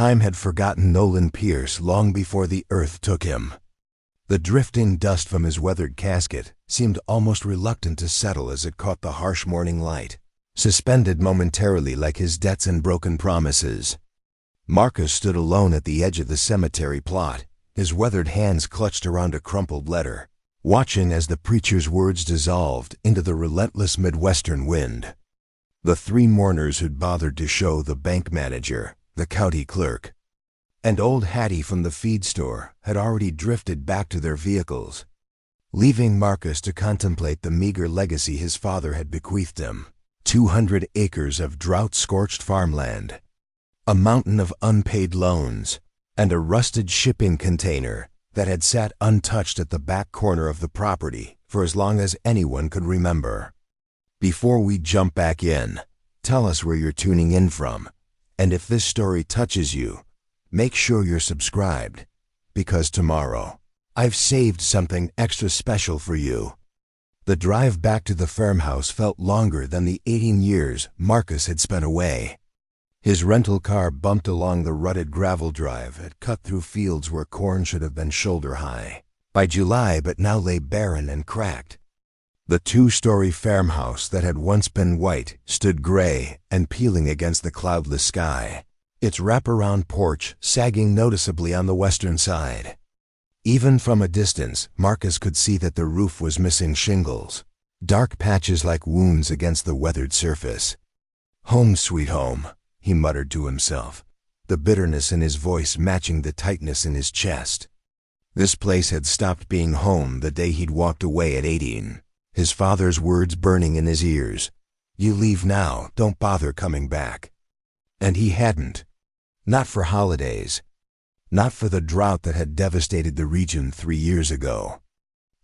Time had forgotten Nolan Pierce long before the earth took him. The drifting dust from his weathered casket seemed almost reluctant to settle as it caught the harsh morning light, suspended momentarily like his debts and broken promises. Marcus stood alone at the edge of the cemetery plot, his weathered hands clutched around a crumpled letter, watching as the preacher's words dissolved into the relentless Midwestern wind. The three mourners who'd bothered to show the bank manager, the county clerk, and old Hattie from the feed store had already drifted back to their vehicles, leaving Marcus to contemplate the meager legacy his father had bequeathed him: 200 acres of drought-scorched farmland, a mountain of unpaid loans, and a rusted shipping container that had sat untouched at the back corner of the property for as long as anyone could remember. Before we jump back in, tell us where you're tuning in from, and if this story touches you, make sure you're subscribed, because tomorrow, I've saved something extra special for you. The drive back to the farmhouse felt longer than the 18 years Marcus had spent away. His rental car bumped along the rutted gravel drive that cut through fields where corn should have been shoulder-high by July but now lay barren and cracked. The two-story farmhouse that had once been white stood gray and peeling against the cloudless sky, its wraparound porch sagging noticeably on the western side. Even from a distance, Marcus could see that the roof was missing shingles, dark patches like wounds against the weathered surface. "Home, sweet home," he muttered to himself, the bitterness in his voice matching the tightness in his chest. This place had stopped being home the day he'd walked away at 18, his father's words burning in his ears. "You leave now, don't bother coming back." And he hadn't. Not for holidays. Not for the drought that had devastated the region 3 years ago.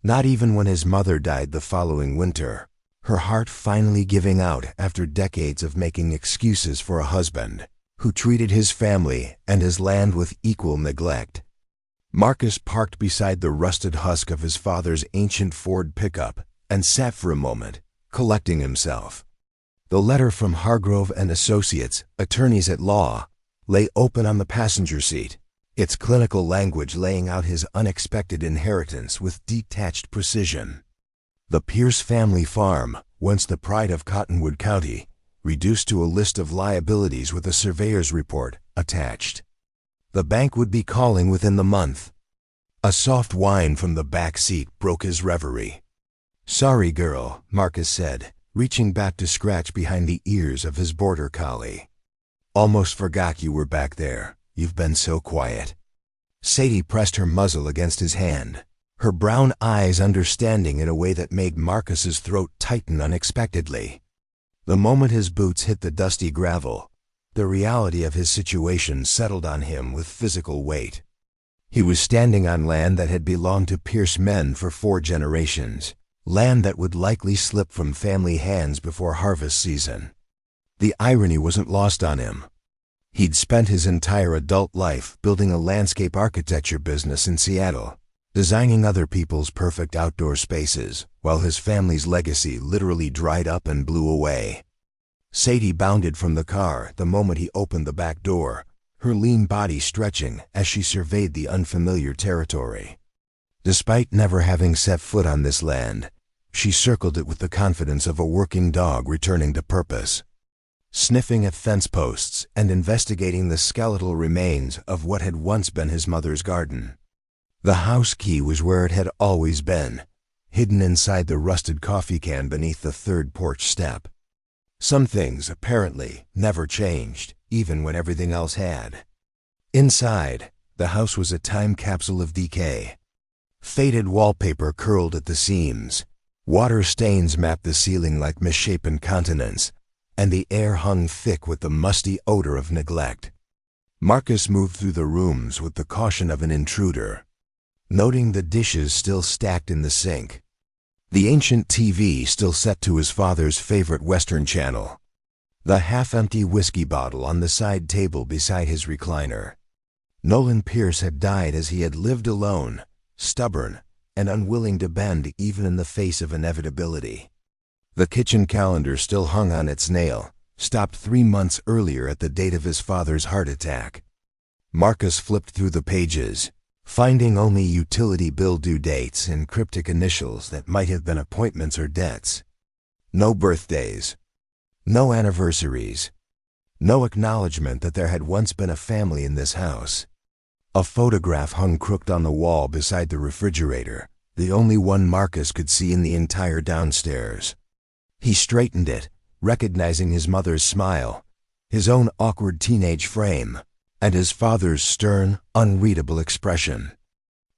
Not even when his mother died the following winter, her heart finally giving out after decades of making excuses for a husband who treated his family and his land with equal neglect. Marcus parked beside the rusted husk of his father's ancient Ford pickup and sat for a moment, collecting himself. The letter from Hargrove and Associates, attorneys at law, lay open on the passenger seat, its clinical language laying out his unexpected inheritance with detached precision. The Pierce family farm, once the pride of Cottonwood County, reduced to a list of liabilities with a surveyor's report attached. The bank would be calling within the month. A soft whine from the back seat broke his reverie. "Sorry, girl," Marcus said, reaching back to scratch behind the ears of his border collie. "Almost forgot you were back there. You've been so quiet." Sadie pressed her muzzle against his hand, her brown eyes understanding in a way that made Marcus's throat tighten unexpectedly. The moment his boots hit the dusty gravel, the reality of his situation settled on him with physical weight. He was standing on land that had belonged to Pierce men for 4 generations, land that would likely slip from family hands before harvest season. The irony wasn't lost on him. He'd spent his entire adult life building a landscape architecture business in Seattle, designing other people's perfect outdoor spaces, while his family's legacy literally dried up and blew away. Sadie bounded from the car the moment he opened the back door, her lean body stretching as she surveyed the unfamiliar territory. Despite never having set foot on this land, she circled it with the confidence of a working dog returning to purpose, sniffing at fence posts and investigating the skeletal remains of what had once been his mother's garden. The house key was where it had always been, hidden inside the rusted coffee can beneath the third porch step. Some things, apparently, never changed, even when everything else had. Inside, the house was a time capsule of decay. Faded wallpaper curled at the seams, water stains mapped the ceiling like misshapen continents, and the air hung thick with the musty odor of neglect. Marcus moved through the rooms with the caution of an intruder, noting the dishes still stacked in the sink, the ancient TV still set to his father's favorite Western channel, the half-empty whiskey bottle on the side table beside his recliner. Nolan Pierce had died as he had lived alone, stubborn and unwilling to bend even in the face of inevitability. The kitchen calendar still hung on its nail, stopped 3 months earlier at the date of his father's heart attack. Marcus flipped through the pages, finding only utility bill due dates and cryptic initials that might have been appointments or debts. No birthdays. No anniversaries. No acknowledgement that there had once been a family in this house. A photograph hung crooked on the wall beside the refrigerator, the only one Marcus could see in the entire downstairs. He straightened it, recognizing his mother's smile, his own awkward teenage frame, and his father's stern, unreadable expression.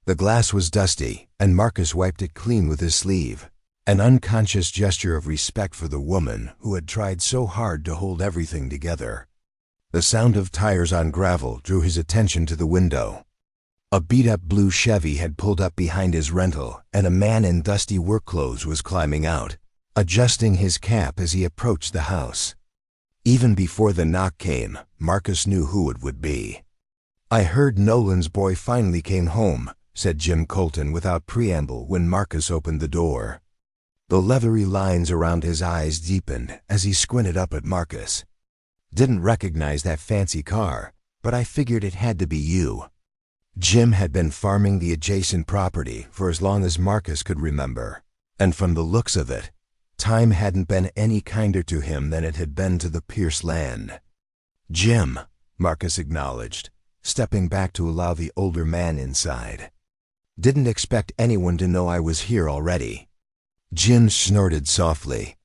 The glass was dusty, and Marcus wiped it clean with his sleeve, an unconscious gesture of respect for the woman who had tried so hard to hold everything together. The sound of tires on gravel drew his attention to the window. A beat-up blue Chevy had pulled up behind his rental, and a man in dusty work clothes was climbing out, adjusting his cap as he approached the house. Even before the knock came, Marcus knew who it would be. "I heard Nolan's boy finally came home," said Jim Colton without preamble when Marcus opened the door. The leathery lines around his eyes deepened as he squinted up at Marcus. "Didn't recognize that fancy car, but I figured it had to be you." Jim had been farming the adjacent property for as long as Marcus could remember, and from the looks of it, time hadn't been any kinder to him than it had been to the Pierce land. "Jim," Marcus acknowledged, stepping back to allow the older man inside. "Didn't expect anyone to know I was here already." Jim snorted softly.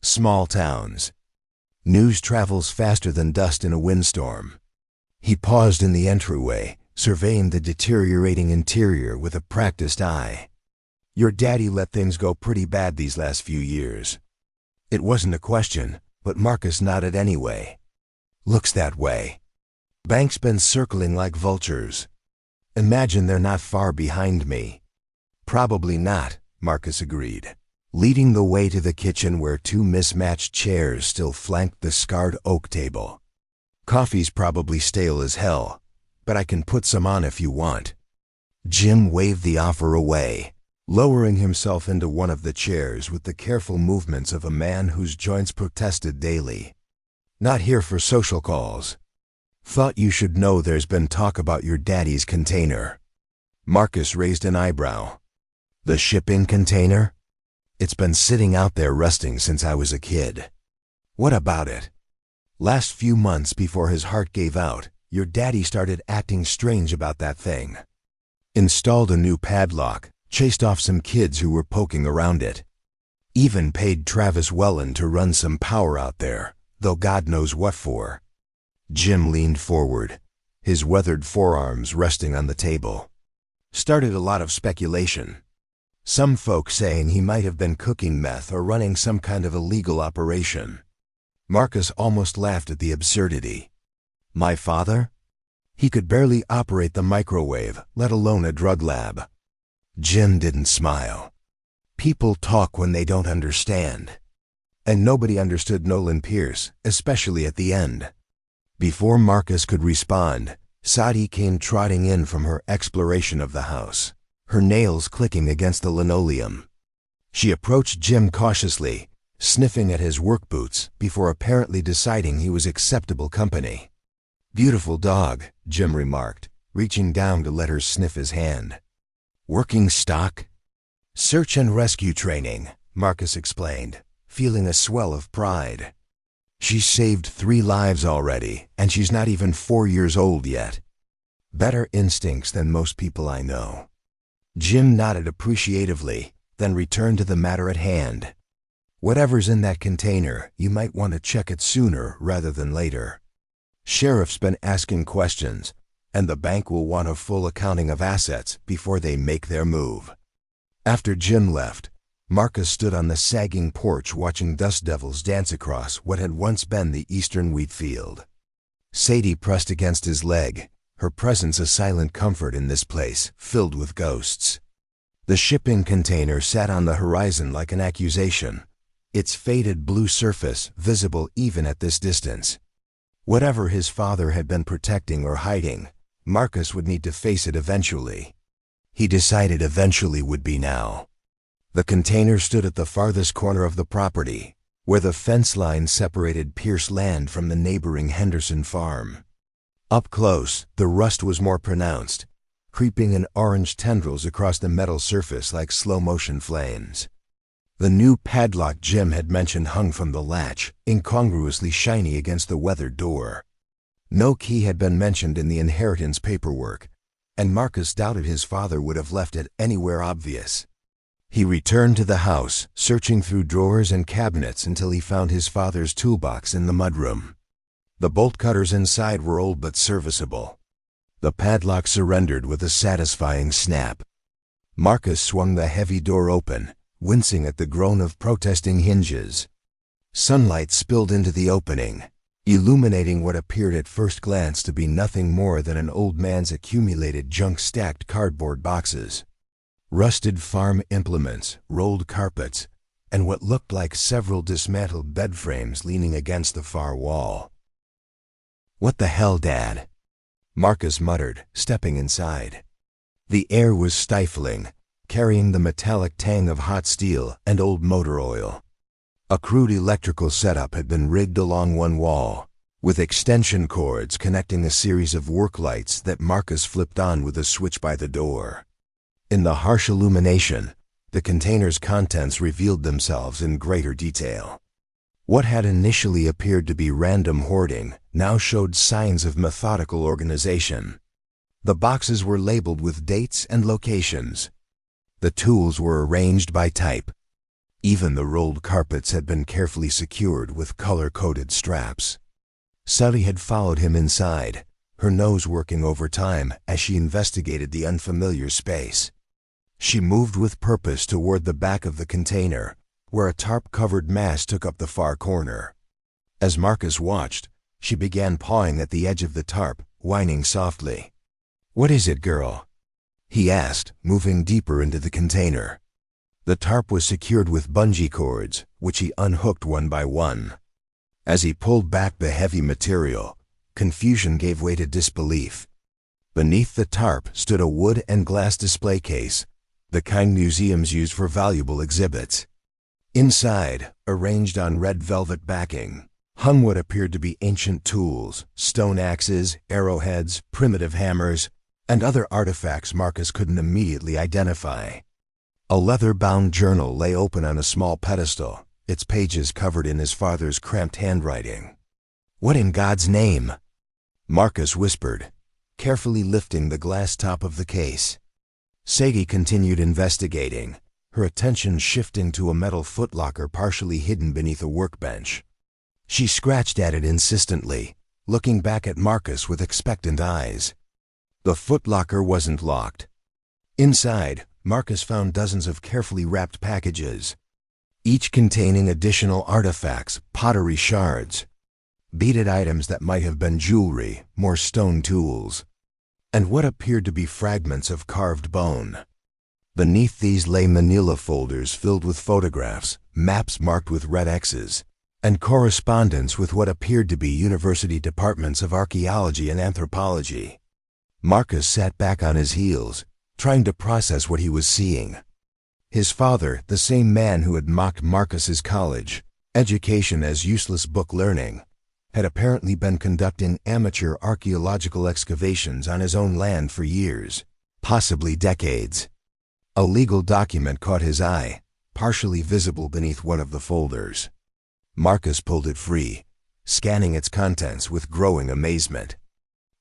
Small towns. News travels faster than dust in a windstorm. He paused in the entryway, surveying the deteriorating interior with a practiced eye. "Your daddy let things go pretty bad these last few years." It wasn't a question, but Marcus nodded anyway. "Looks that way. Bank's been circling like vultures. Imagine they're not far behind me." "Probably not," Marcus agreed, leading the way to the kitchen where two mismatched chairs still flanked the scarred oak table. "Coffee's probably stale as hell, but I can put some on if you want." Jim waved the offer away, lowering himself into one of the chairs with the careful movements of a man whose joints protested daily. "Not here for social calls. Thought you should know there's been talk about your daddy's container." Marcus raised an eyebrow. "The shipping container? It's been sitting out there rusting since I was a kid." "What about it?" "Last few months before his heart gave out, your daddy started acting strange about that thing. Installed a new padlock, chased off some kids who were poking around it. Even paid Travis Welland to run some power out there, though God knows what for." Jim leaned forward, his weathered forearms resting on the table. "Started a lot of speculation. Some folks saying he might have been cooking meth or running some kind of illegal operation." Marcus almost laughed at the absurdity. "My father? He could barely operate the microwave, let alone a drug lab." Jim didn't smile. People talk when they don't understand. And nobody understood Nolan Pierce, especially at the end. Before Marcus could respond, Hattie came trotting in from her exploration of the house, her nails clicking against the linoleum. She approached Jim cautiously, sniffing at his work boots before apparently deciding he was acceptable company. "Beautiful dog," Jim remarked, reaching down to let her sniff his hand. "Working stock?" "Search and rescue training," Marcus explained, feeling a swell of pride. "She's saved 3 lives already, and she's not even 4 years old yet. Better instincts than most people I know." Jim nodded appreciatively, then returned to the matter at hand. "Whatever's in that container, you might want to check it sooner rather than later. Sheriff's been asking questions, and the bank will want a full accounting of assets before they make their move." After Jim left, Marcus stood on the sagging porch watching dust devils dance across what had once been the eastern wheat field. Sadie pressed against his leg, her presence a silent comfort in this place filled with ghosts. The shipping container sat on the horizon like an accusation, its faded blue surface visible even at this distance. Whatever his father had been protecting or hiding, Marcus would need to face it eventually. He decided eventually would be now. The container stood at the farthest corner of the property, where the fence line separated Pierce land from the neighboring Henderson farm. Up close, the rust was more pronounced, creeping in orange tendrils across the metal surface like slow-motion flames. The new padlock Jim had mentioned hung from the latch, incongruously shiny against the weathered door. No key had been mentioned in the inheritance paperwork, and Marcus doubted his father would have left it anywhere obvious. He returned to the house, searching through drawers and cabinets until he found his father's toolbox in the mudroom. The bolt cutters inside were old but serviceable. The padlock surrendered with a satisfying snap. Marcus swung the heavy door open, wincing at the groan of protesting hinges. Sunlight spilled into the opening, illuminating what appeared at first glance to be nothing more than an old man's accumulated junk-stacked cardboard boxes. Rusted farm implements, rolled carpets, and what looked like several dismantled bed frames leaning against the far wall. "What the hell, Dad?" Marcus muttered, stepping inside. The air was stifling, carrying the metallic tang of hot steel and old motor oil. A crude electrical setup had been rigged along one wall, with extension cords connecting a series of work lights that Marcus flipped on with a switch by the door. In the harsh illumination, the container's contents revealed themselves in greater detail. What had initially appeared to be random hoarding now showed signs of methodical organization. The boxes were labeled with dates and locations. The tools were arranged by type. Even the rolled carpets had been carefully secured with color-coded straps. Sally had followed him inside, her nose working overtime as she investigated the unfamiliar space. She moved with purpose toward the back of the container, where a tarp-covered mass took up the far corner. As Marcus watched, she began pawing at the edge of the tarp, whining softly. "What is it, girl?" he asked, moving deeper into the container. The tarp was secured with bungee cords, which he unhooked one by one. As he pulled back the heavy material, confusion gave way to disbelief. Beneath the tarp stood a wood and glass display case, the kind museums use for valuable exhibits. Inside, arranged on red velvet backing, hung what appeared to be ancient tools, stone axes, arrowheads, primitive hammers, and other artifacts Marcus couldn't immediately identify. A leather-bound journal lay open on a small pedestal, its pages covered in his father's cramped handwriting. "What in God's name?" Marcus whispered, carefully lifting the glass top of the case. Sagi continued investigating, her attention shifting to a metal footlocker partially hidden beneath a workbench. She scratched at it insistently, looking back at Marcus with expectant eyes. The footlocker wasn't locked. Inside, Marcus found dozens of carefully wrapped packages, each containing additional artifacts, pottery shards, beaded items that might have been jewelry, more stone tools, and what appeared to be fragments of carved bone. Beneath these lay manila folders filled with photographs, maps marked with red X's, and correspondence with what appeared to be university departments of archaeology and anthropology. Marcus sat back on his heels, trying to process what he was seeing. His father, the same man who had mocked Marcus's college education as useless book learning, had apparently been conducting amateur archaeological excavations on his own land for years, possibly decades. A legal document caught his eye, partially visible beneath one of the folders. Marcus pulled it free, scanning its contents with growing amazement.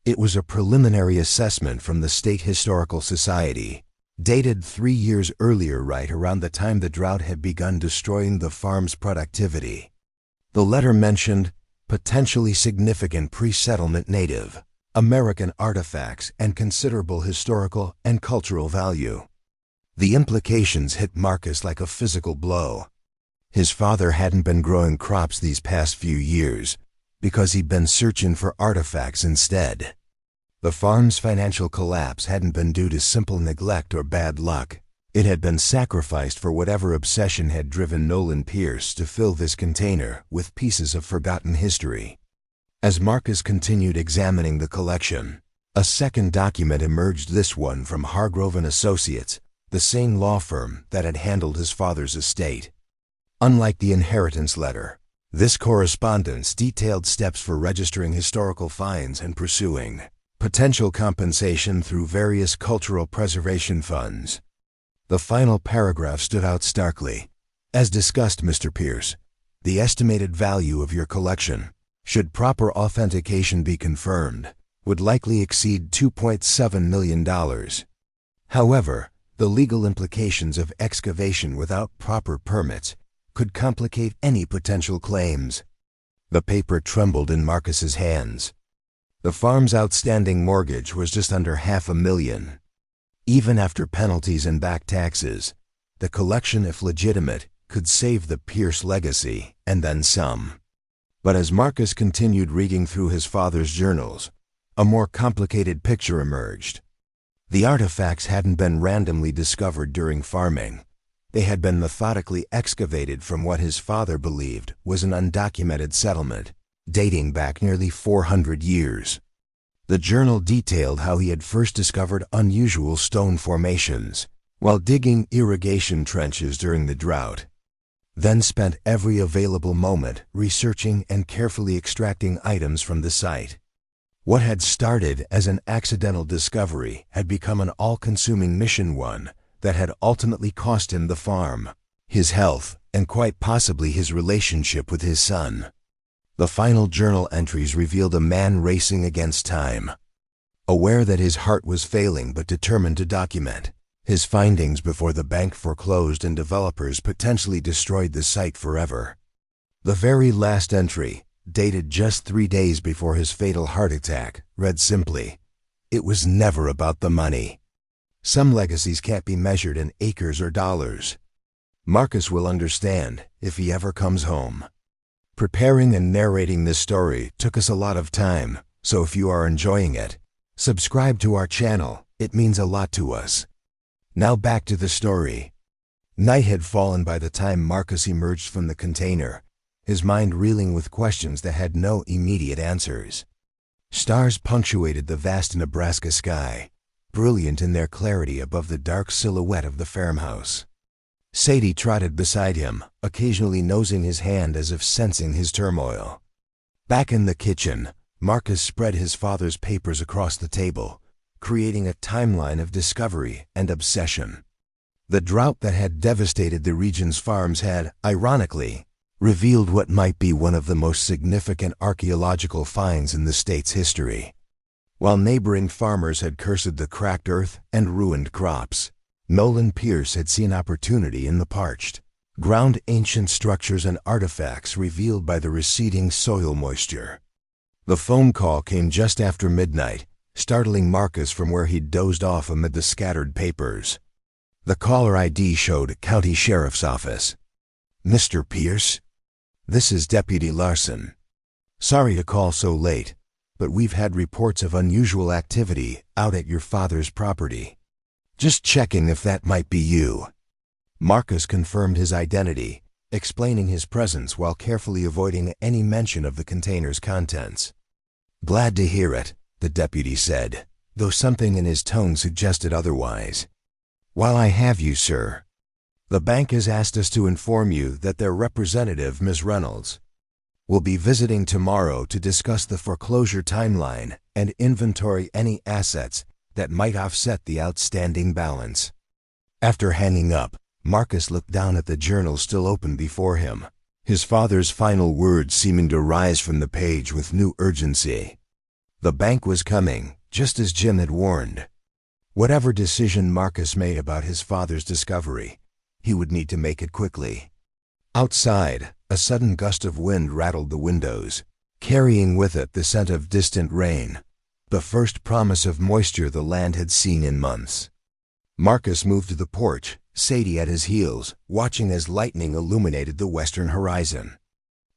It was a preliminary assessment from the State Historical Society, dated 3 years earlier, right around the time the drought had begun destroying the farm's productivity. The letter mentioned potentially significant pre-settlement Native American artifacts and considerable historical and cultural value. The implications hit Marcus like a physical blow. His father hadn't been growing crops these past few years because he'd been searching for artifacts instead. The farm's financial collapse hadn't been due to simple neglect or bad luck. It had been sacrificed for whatever obsession had driven Nolan Pierce to fill this container with pieces of forgotten history. As Marcus continued examining the collection, a second document emerged, this one from Hargrove and Associates, the same law firm that had handled his father's estate. Unlike the inheritance letter, This correspondence detailed steps for registering historical finds and pursuing potential compensation through various cultural preservation funds. The final paragraph stood out starkly. As discussed, Mr. Pierce, the estimated value of your collection, should proper authentication be confirmed, would likely exceed $2.7 million. However, the legal implications of excavation without proper permits could complicate any potential claims. The paper trembled in Marcus's hands. The farm's outstanding mortgage was just under $500,000. Even after penalties and back taxes, the collection, if legitimate, could save the Pierce legacy, and then some. But as Marcus continued reading through his father's journals, a more complicated picture emerged. The artifacts hadn't been randomly discovered during farming. They had been methodically excavated from what his father believed was an undocumented settlement, dating back nearly 400 years. The journal detailed how he had first discovered unusual stone formations while digging irrigation trenches during the drought, then spent every available moment researching and carefully extracting items from the site. What had started as an accidental discovery had become an all-consuming mission, one that had ultimately cost him the farm, his health, and quite possibly his relationship with his son. The final journal entries revealed a man racing against time, aware that his heart was failing but determined to document his findings before the bank foreclosed and developers potentially destroyed the site forever. The very last entry, dated just 3 days before his fatal heart attack, read simply, "It was never about the money. Some legacies can't be measured in acres or dollars. Marcus will understand if he ever comes home." Preparing and narrating this story took us a lot of time, so if you are enjoying it, subscribe to our channel. It means a lot to us. Now back to the story. Night had fallen by the time Marcus emerged from the container, his mind reeling with questions that had no immediate answers. Stars punctuated the vast Nebraska sky, brilliant in their clarity above the dark silhouette of the farmhouse. Sadie trotted beside him, occasionally nosing his hand as if sensing his turmoil. Back in the kitchen, Marcus spread his father's papers across the table, creating a timeline of discovery and obsession. The drought that had devastated the region's farms had, ironically, revealed what might be one of the most significant archaeological finds in the state's history. While neighboring farmers had cursed the cracked earth and ruined crops, Nolan Pierce had seen opportunity in the parched ground, ancient structures and artifacts revealed by the receding soil moisture. The phone call came just after midnight, startling Marcus from where he'd dozed off amid the scattered papers. The caller ID showed County Sheriff's Office. "Mr. Pierce? This is Deputy Larson. Sorry to call so late, but we've had reports of unusual activity out at your father's property. Just checking if that might be you." Marcus confirmed his identity, explaining his presence while carefully avoiding any mention of the container's contents. "Glad to hear it," the deputy said, though something in his tone suggested otherwise. "While I have you, sir, the bank has asked us to inform you that their representative, Ms. Reynolds, will be visiting tomorrow to discuss the foreclosure timeline and inventory any assets that might offset the outstanding balance." After hanging up, Marcus looked down at the journal still open before him, his father's final words seeming to rise from the page with new urgency. The bank was coming, just as Jim had warned. Whatever decision Marcus made about his father's discovery, he would need to make it quickly. Outside, a sudden gust of wind rattled the windows, carrying with it the scent of distant rain, the first promise of moisture the land had seen in months. Marcus moved to the porch, Sadie at his heels, watching as lightning illuminated the western horizon.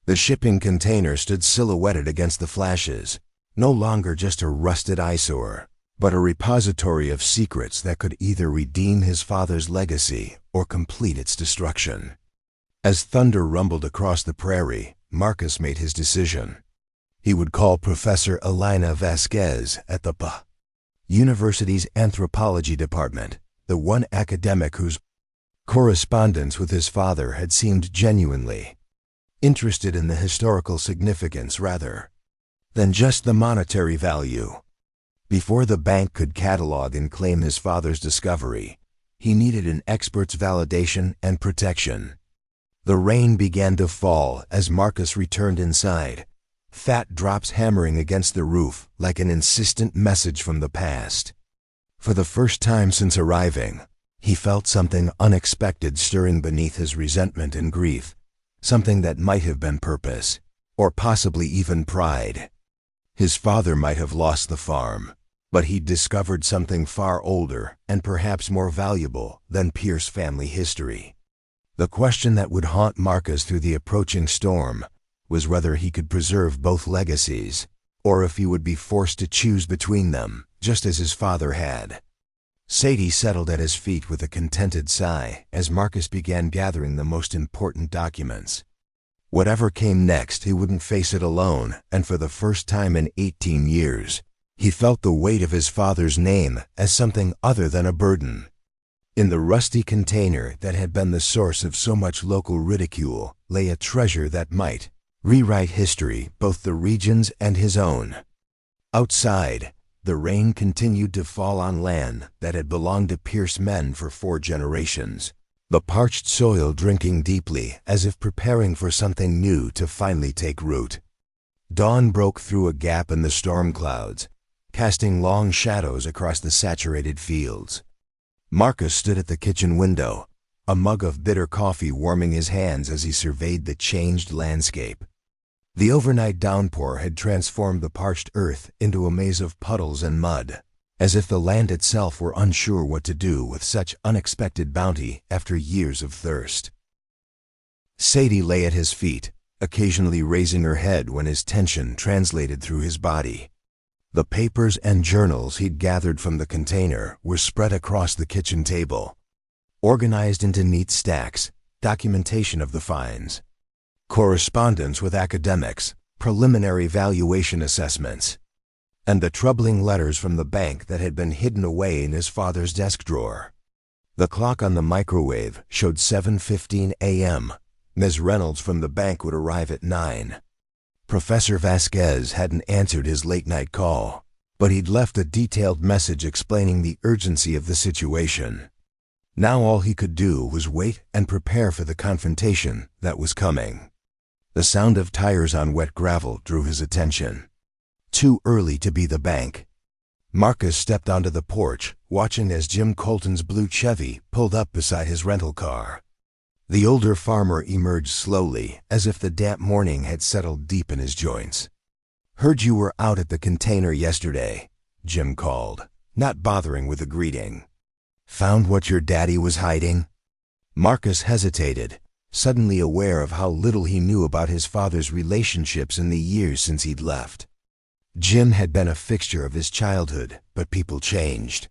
The shipping container stood silhouetted against the flashes, no longer just a rusted eyesore, but a repository of secrets that could either redeem his father's legacy or complete its destruction. As thunder rumbled across the prairie, Marcus made his decision. He would call Professor Elena Vasquez at the University's anthropology department, the one academic whose correspondence with his father had seemed genuinely interested in the historical significance rather than just the monetary value. Before the bank could catalog and claim his father's discovery, he needed an expert's validation and protection. The rain began to fall as Marcus returned inside, fat drops hammering against the roof like an insistent message from the past. For the first time since arriving, he felt something unexpected stirring beneath his resentment and grief, something that might have been purpose, or possibly even pride. His father might have lost the farm, but he'd discovered something far older and perhaps more valuable than Pierce family history. The question that would haunt Marcus through the approaching storm was whether he could preserve both legacies, or if he would be forced to choose between them, just as his father had. Sadie settled at his feet with a contented sigh as Marcus began gathering the most important documents. Whatever came next, he wouldn't face it alone, and for the first time in 18 years, he felt the weight of his father's name as something other than a burden. In the rusty container that had been the source of so much local ridicule lay a treasure that might rewrite history, both the region's and his own. Outside, the rain continued to fall on land that had belonged to Pierce men for 4 generations, the parched soil drinking deeply as if preparing for something new to finally take root. Dawn broke through a gap in the storm clouds, casting long shadows across the saturated fields. Marcus stood at the kitchen window, a mug of bitter coffee warming his hands as he surveyed the changed landscape. The overnight downpour had transformed the parched earth into a maze of puddles and mud, as if the land itself were unsure what to do with such unexpected bounty after years of thirst. Sadie lay at his feet, occasionally raising her head when his tension translated through his body. The papers and journals he'd gathered from the container were spread across the kitchen table, organized into neat stacks, documentation of the finds, correspondence with academics, preliminary valuation assessments, and the troubling letters from the bank that had been hidden away in his father's desk drawer. The clock on the microwave showed 7:15 a.m. Ms. Reynolds from the bank would arrive at 9. Professor Vasquez hadn't answered his late-night call, but he'd left a detailed message explaining the urgency of the situation. Now all he could do was wait and prepare for the confrontation that was coming. The sound of tires on wet gravel drew his attention. Too early to be the bank. Marcus stepped onto the porch, watching as Jim Colton's blue Chevy pulled up beside his rental car. The older farmer emerged slowly, as if the damp morning had settled deep in his joints. "Heard you were out at the container yesterday," Jim called, not bothering with a greeting. "Found what your daddy was hiding?" Marcus hesitated, suddenly aware of how little he knew about his father's relationships in the years since he'd left. Jim had been a fixture of his childhood, but people changed.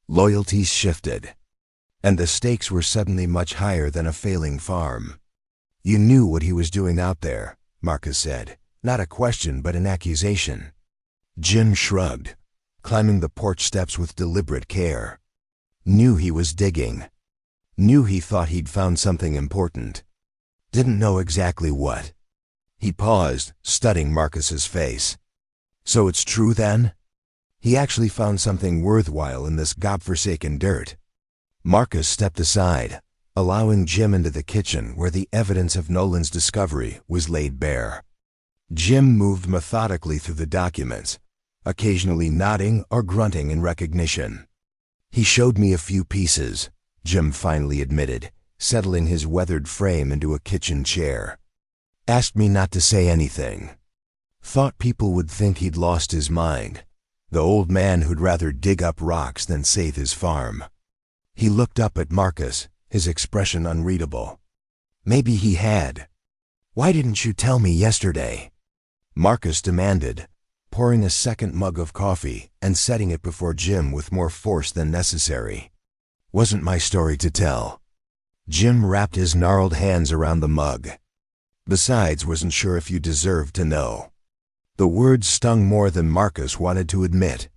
Loyalties shifted, and the stakes were suddenly much higher than a failing farm. "You knew what he was doing out there," Marcus said, not a question but an accusation. Jim shrugged, climbing the porch steps with deliberate care. "Knew he was digging. Knew he thought he'd found something important. Didn't know exactly what." He paused, studying Marcus's face. "So it's true then? He actually found something worthwhile in this godforsaken dirt." Marcus stepped aside, allowing Jim into the kitchen where the evidence of Nolan's discovery was laid bare. Jim moved methodically through the documents, occasionally nodding or grunting in recognition. "He showed me a few pieces," Jim finally admitted, settling his weathered frame into a kitchen chair. "Asked me not to say anything. Thought people would think he'd lost his mind, the old man who'd rather dig up rocks than save his farm." He looked up at Marcus, his expression unreadable. "Maybe he had. Why didn't you tell me yesterday?" Marcus demanded, pouring a second mug of coffee and setting it before Jim with more force than necessary. "Wasn't my story to tell." Jim wrapped his gnarled hands around the mug. "Besides, wasn't sure if you deserved to know." The words stung more than Marcus wanted to admit.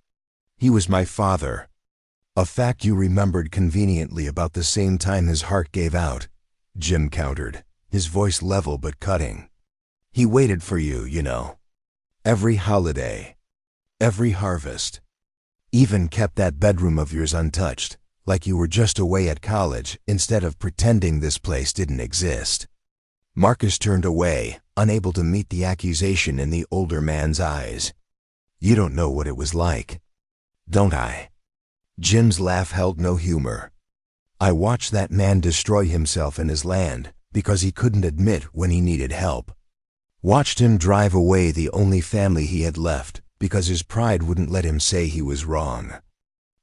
"He was my father." "A fact you remembered conveniently about the same time his heart gave out," Jim countered, his voice level but cutting. "He waited for you, you know. Every holiday. Every harvest. Even kept that bedroom of yours untouched, like you were just away at college instead of pretending this place didn't exist." Marcus turned away, unable to meet the accusation in the older man's eyes. "You don't know what it was like. Don't I?" Jim's laugh held no humor. "I watched that man destroy himself and his land because he couldn't admit when he needed help. Watched him drive away the only family he had left because his pride wouldn't let him say he was wrong.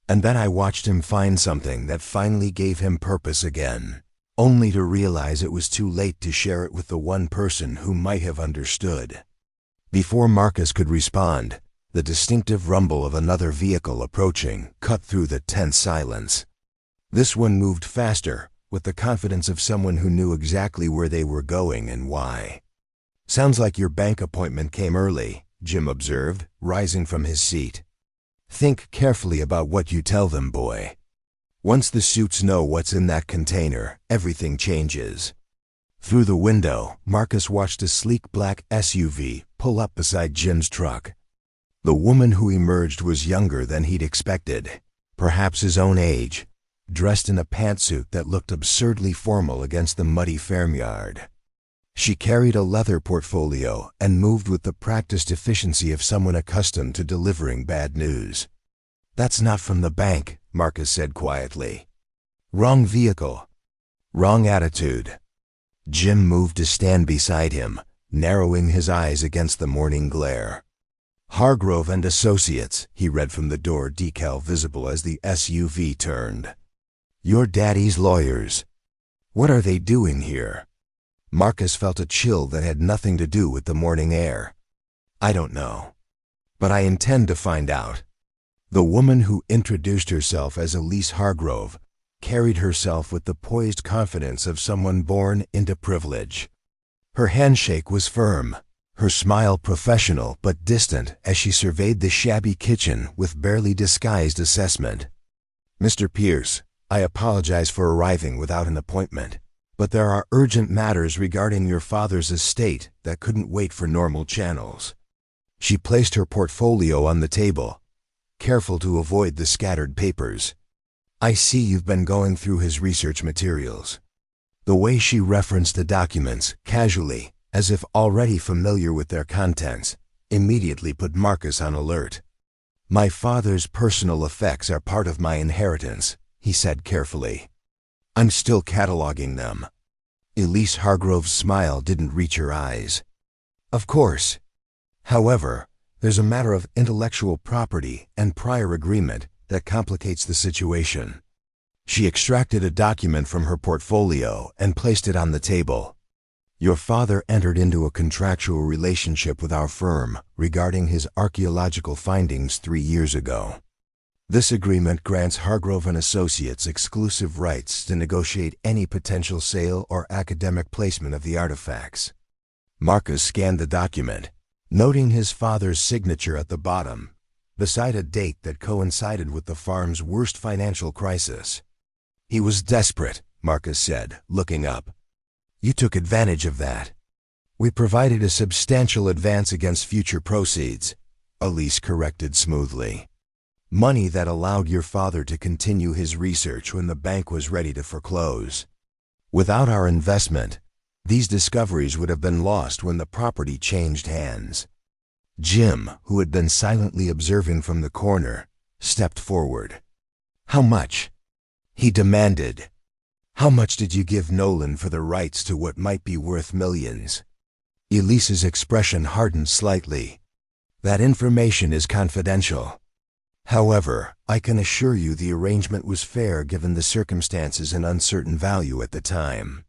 And then I watched him find something that finally gave him purpose again, only to realize it was too late to share it with the one person who might have understood." Before Marcus could respond, the distinctive rumble of another vehicle approaching cut through the tense silence. This one moved faster, with the confidence of someone who knew exactly where they were going and why. "Sounds like your bank appointment came early," Jim observed, rising from his seat. "Think carefully about what you tell them, boy. Once the suits know what's in that container, everything changes." Through the window, Marcus watched a sleek black SUV pull up beside Jim's truck. The woman who emerged was younger than he'd expected, perhaps his own age, dressed in a pantsuit that looked absurdly formal against the muddy farmyard. She carried a leather portfolio and moved with the practiced efficiency of someone accustomed to delivering bad news. "That's not from the bank," Marcus said quietly. "Wrong vehicle. Wrong attitude." Jim moved to stand beside him, narrowing his eyes against the morning glare. "Hargrove and Associates," he read from the door decal visible as the SUV turned. "Your daddy's lawyers. What are they doing here?" Marcus felt a chill that had nothing to do with the morning air. "I don't know. But I intend to find out." The woman who introduced herself as Elise Hargrove carried herself with the poised confidence of someone born into privilege. Her handshake was firm, her smile professional but distant as she surveyed the shabby kitchen with barely disguised assessment. "Mr. Pierce, I apologize for arriving without an appointment, but there are urgent matters regarding your father's estate that couldn't wait for normal channels." She placed her portfolio on the table, careful to avoid the scattered papers. "I see you've been going through his research materials." The way she referenced the documents, casually, as if already familiar with their contents, immediately put Marcus on alert. "My father's personal effects are part of my inheritance," he said carefully. "I'm still cataloging them." Elise Hargrove's smile didn't reach her eyes. "Of course. However, there's a matter of intellectual property and prior agreement that complicates the situation." She extracted a document from her portfolio and placed it on the table. "Your father entered into a contractual relationship with our firm regarding his archaeological findings 3 years ago. This agreement grants Hargrove and Associates exclusive rights to negotiate any potential sale or academic placement of the artifacts." Marcus scanned the document, noting his father's signature at the bottom, beside a date that coincided with the farm's worst financial crisis. "He was desperate," Marcus said, looking up. "You took advantage of that." "We provided a substantial advance against future proceeds," Elise corrected smoothly. "Money that allowed your father to continue his research when the bank was ready to foreclose. Without our investment, these discoveries would have been lost when the property changed hands." Jim, who had been silently observing from the corner, stepped forward. "How much?" he demanded. "How much did you give Nolan for the rights to what might be worth millions?" Elise's expression hardened slightly. "That information is confidential. However, I can assure you the arrangement was fair given the circumstances and uncertain value at the time."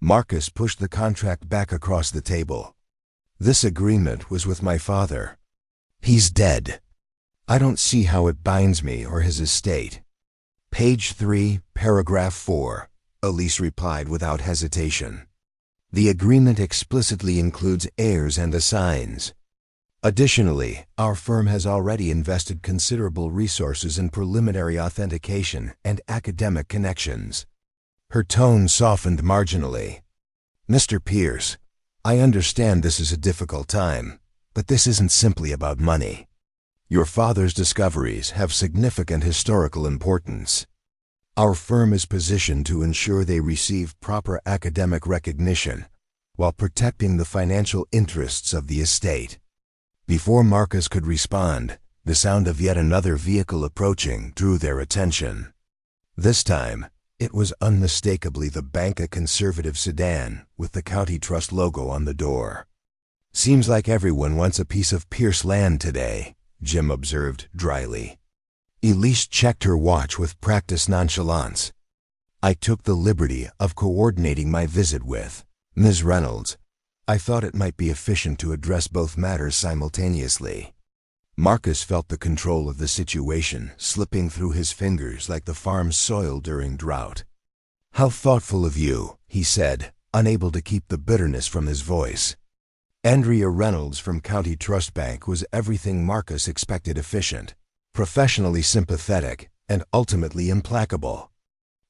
Marcus pushed the contract back across the table. "This agreement was with my father. He's dead. I don't see how it binds me or his estate." "Page 3, paragraph 4, Elise replied without hesitation. "The agreement explicitly includes heirs and assigns. Additionally, our firm has already invested considerable resources in preliminary authentication and academic connections." Her tone softened marginally. Mr. Pierce, I understand this is a difficult time, but this isn't simply about money. Your father's discoveries have significant historical importance. Our firm is positioned to ensure they receive proper academic recognition while protecting the financial interests of the estate. Before Marcus could respond, the sound of yet another vehicle approaching drew their attention. This time, it was unmistakably the bank conservative sedan with the county trust logo on the door. Seems like everyone wants a piece of Pierce land today, Jim observed dryly. Elise checked her watch with practiced nonchalance. I took the liberty of coordinating my visit with Ms. Reynolds. I thought it might be efficient to address both matters simultaneously. Marcus felt the control of the situation slipping through his fingers like the farm's soil during drought. How thoughtful of you, he said, unable to keep the bitterness from his voice. Andrea Reynolds from County Trust Bank was everything Marcus expected: efficient, professionally sympathetic, and ultimately implacable.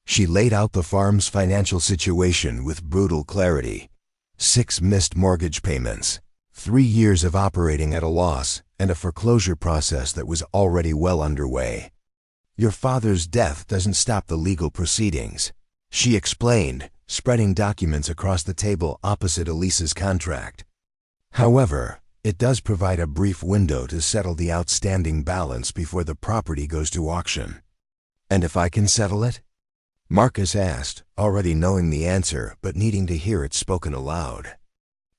She laid out the farm's financial situation with brutal clarity. 6 missed mortgage payments, 3 years of operating at a loss, and a foreclosure process that was already well underway. Your father's death doesn't stop the legal proceedings, she explained, spreading documents across the table opposite Elise's contract. However, it does provide a brief window to settle the outstanding balance before the property goes to auction. And if I can settle it? Marcus asked, already knowing the answer but needing to hear it spoken aloud.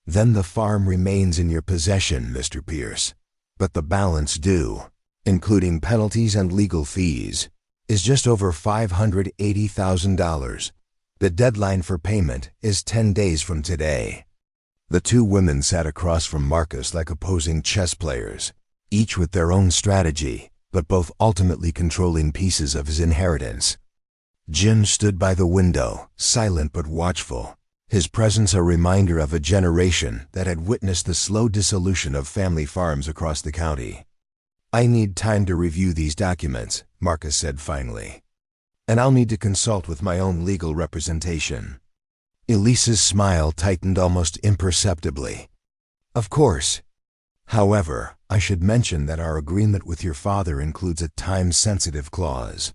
Then the farm remains in your possession, Mr. Pierce. But the balance due, including penalties and legal fees, is just over $580,000. The deadline for payment is 10 days from today. The two women sat across from Marcus like opposing chess players, each with their own strategy, but both ultimately controlling pieces of his inheritance. Jim stood by the window, silent but watchful, his presence a reminder of a generation that had witnessed the slow dissolution of family farms across the county. I need time to review these documents, Marcus said finally. And I'll need to consult with my own legal representation. Elise's smile tightened almost imperceptibly. Of course. However, I should mention that our agreement with your father includes a time-sensitive clause.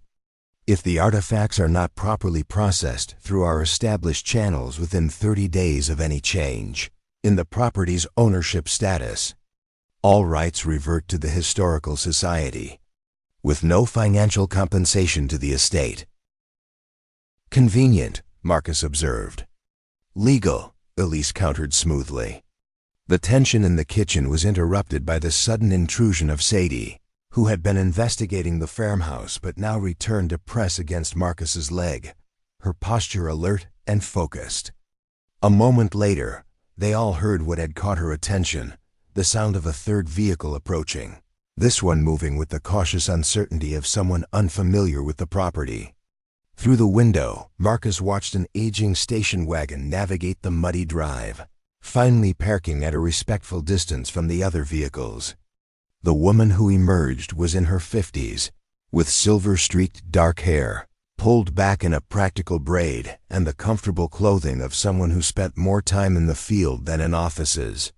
If the artifacts are not properly processed through our established channels within 30 days of any change in the property's ownership status, all rights revert to the Historical Society, with no financial compensation to the estate. Convenient, Marcus observed. Legal, Elise countered smoothly. The tension in the kitchen was interrupted by the sudden intrusion of Sadie, who had been investigating the farmhouse but now returned to press against Marcus's leg, her posture alert and focused. A moment later, they all heard what had caught her attention, the sound of a third vehicle approaching, this one moving with the cautious uncertainty of someone unfamiliar with the property. Through the window, Marcus watched an aging station wagon navigate the muddy drive, finally parking at a respectful distance from the other vehicles. The woman who emerged was in her 50s, with silver-streaked dark hair, pulled back in a practical braid, and the comfortable clothing of someone who spent more time in the field than in offices.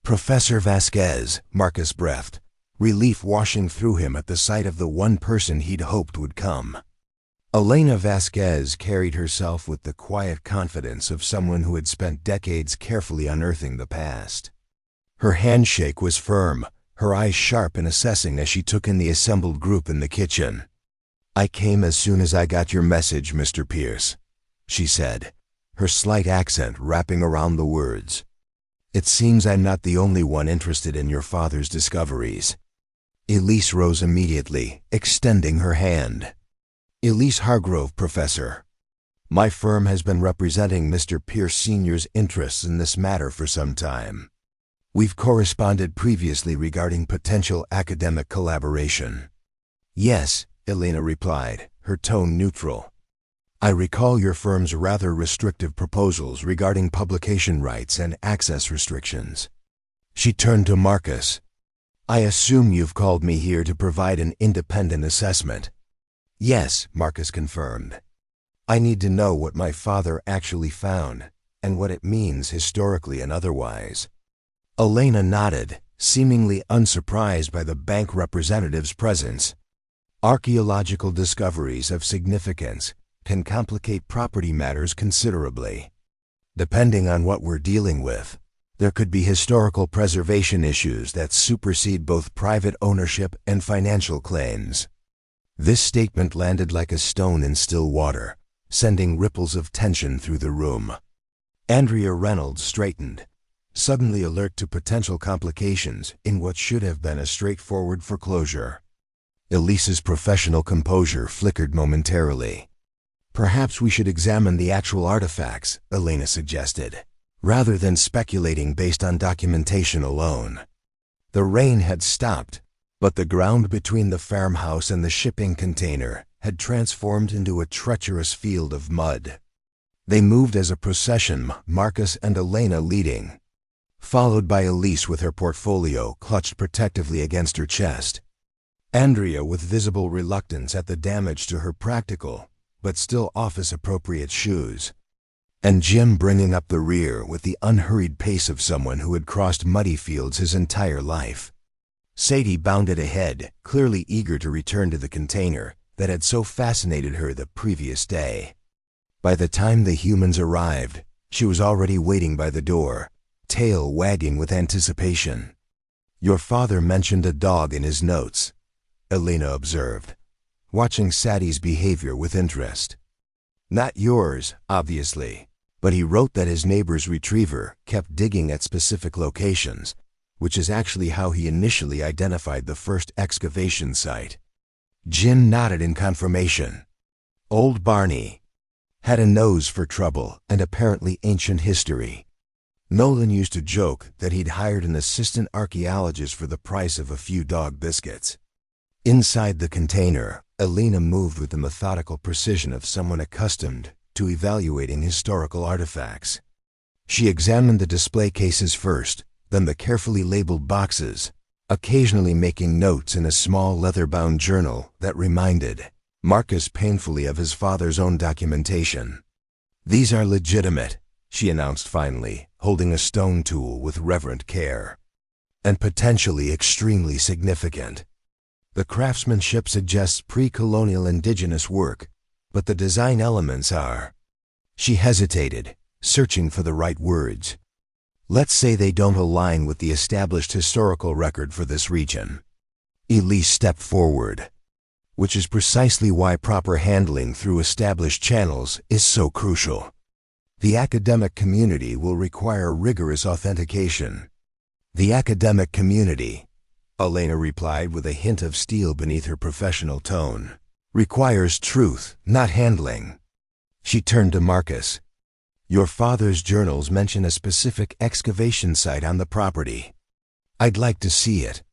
Professor Vasquez, Marcus breathed, relief washing through him at the sight of the one person he'd hoped would come. Elena Vasquez carried herself with the quiet confidence of someone who had spent decades carefully unearthing the past. Her handshake was firm, her eyes sharp and assessing as she took in the assembled group in the kitchen. I came as soon as I got your message, Mr. Pierce, she said, her slight accent wrapping around the words. It seems I'm not the only one interested in your father's discoveries. Elise rose immediately, extending her hand. Elise Hargrove, Professor. My firm has been representing Mr. Pierce Sr.'s interests in this matter for some time. We've corresponded previously regarding potential academic collaboration. Yes, Elena replied, her tone neutral. I recall your firm's rather restrictive proposals regarding publication rights and access restrictions. She turned to Marcus. I assume you've called me here to provide an independent assessment. Yes, Marcus confirmed. I need to know what my father actually found, and what it means historically and otherwise. Elena nodded, seemingly unsurprised by the bank representative's presence. Archaeological discoveries of significance can complicate property matters considerably. Depending on what we're dealing with, there could be historical preservation issues that supersede both private ownership and financial claims. This statement landed like a stone in still water, sending ripples of tension through the room. Andrea Reynolds straightened, suddenly alert to potential complications in what should have been a straightforward foreclosure. Elise's professional composure flickered momentarily. "Perhaps we should examine the actual artifacts," Elena suggested, rather than speculating based on documentation alone. The rain had stopped, but the ground between the farmhouse and the shipping container had transformed into a treacherous field of mud. They moved as a procession, Marcus and Elena leading, followed by Elise with her portfolio clutched protectively against her chest. Andrea with visible reluctance at the damage to her practical, but still office-appropriate shoes. And Jim bringing up the rear with the unhurried pace of someone who had crossed muddy fields his entire life. Sadie bounded ahead, clearly eager to return to the container that had so fascinated her the previous day. By the time the humans arrived, she was already waiting by the door, tail wagging with anticipation. "Your father mentioned a dog in his notes," Elena observed, watching Sadie's behavior with interest. "Not yours, obviously, but he wrote that his neighbor's retriever kept digging at specific locations, which is actually how he initially identified the first excavation site." Jim nodded in confirmation. Old Barney had a nose for trouble and apparently ancient history. Nolan used to joke that he'd hired an assistant archaeologist for the price of a few dog biscuits. Inside the container, Elena moved with the methodical precision of someone accustomed to evaluating historical artifacts. She examined the display cases first, then the carefully labeled boxes, occasionally making notes in a small leather-bound journal that reminded Marcus painfully of his father's own documentation. "These are legitimate," she announced finally, holding a stone tool with reverent care. "And potentially extremely significant. The craftsmanship suggests pre-colonial indigenous work, but the design elements are—" She hesitated, searching for the right words. "Let's say they don't align with the established historical record for this region." Elise stepped forward. "Which is precisely why proper handling through established channels is so crucial. The academic community will require rigorous authentication." "The academic community," Elena replied with a hint of steel beneath her professional tone, "requires truth, not handling." She turned to Marcus. "Your father's journals mention a specific excavation site on the property. I'd like to see it."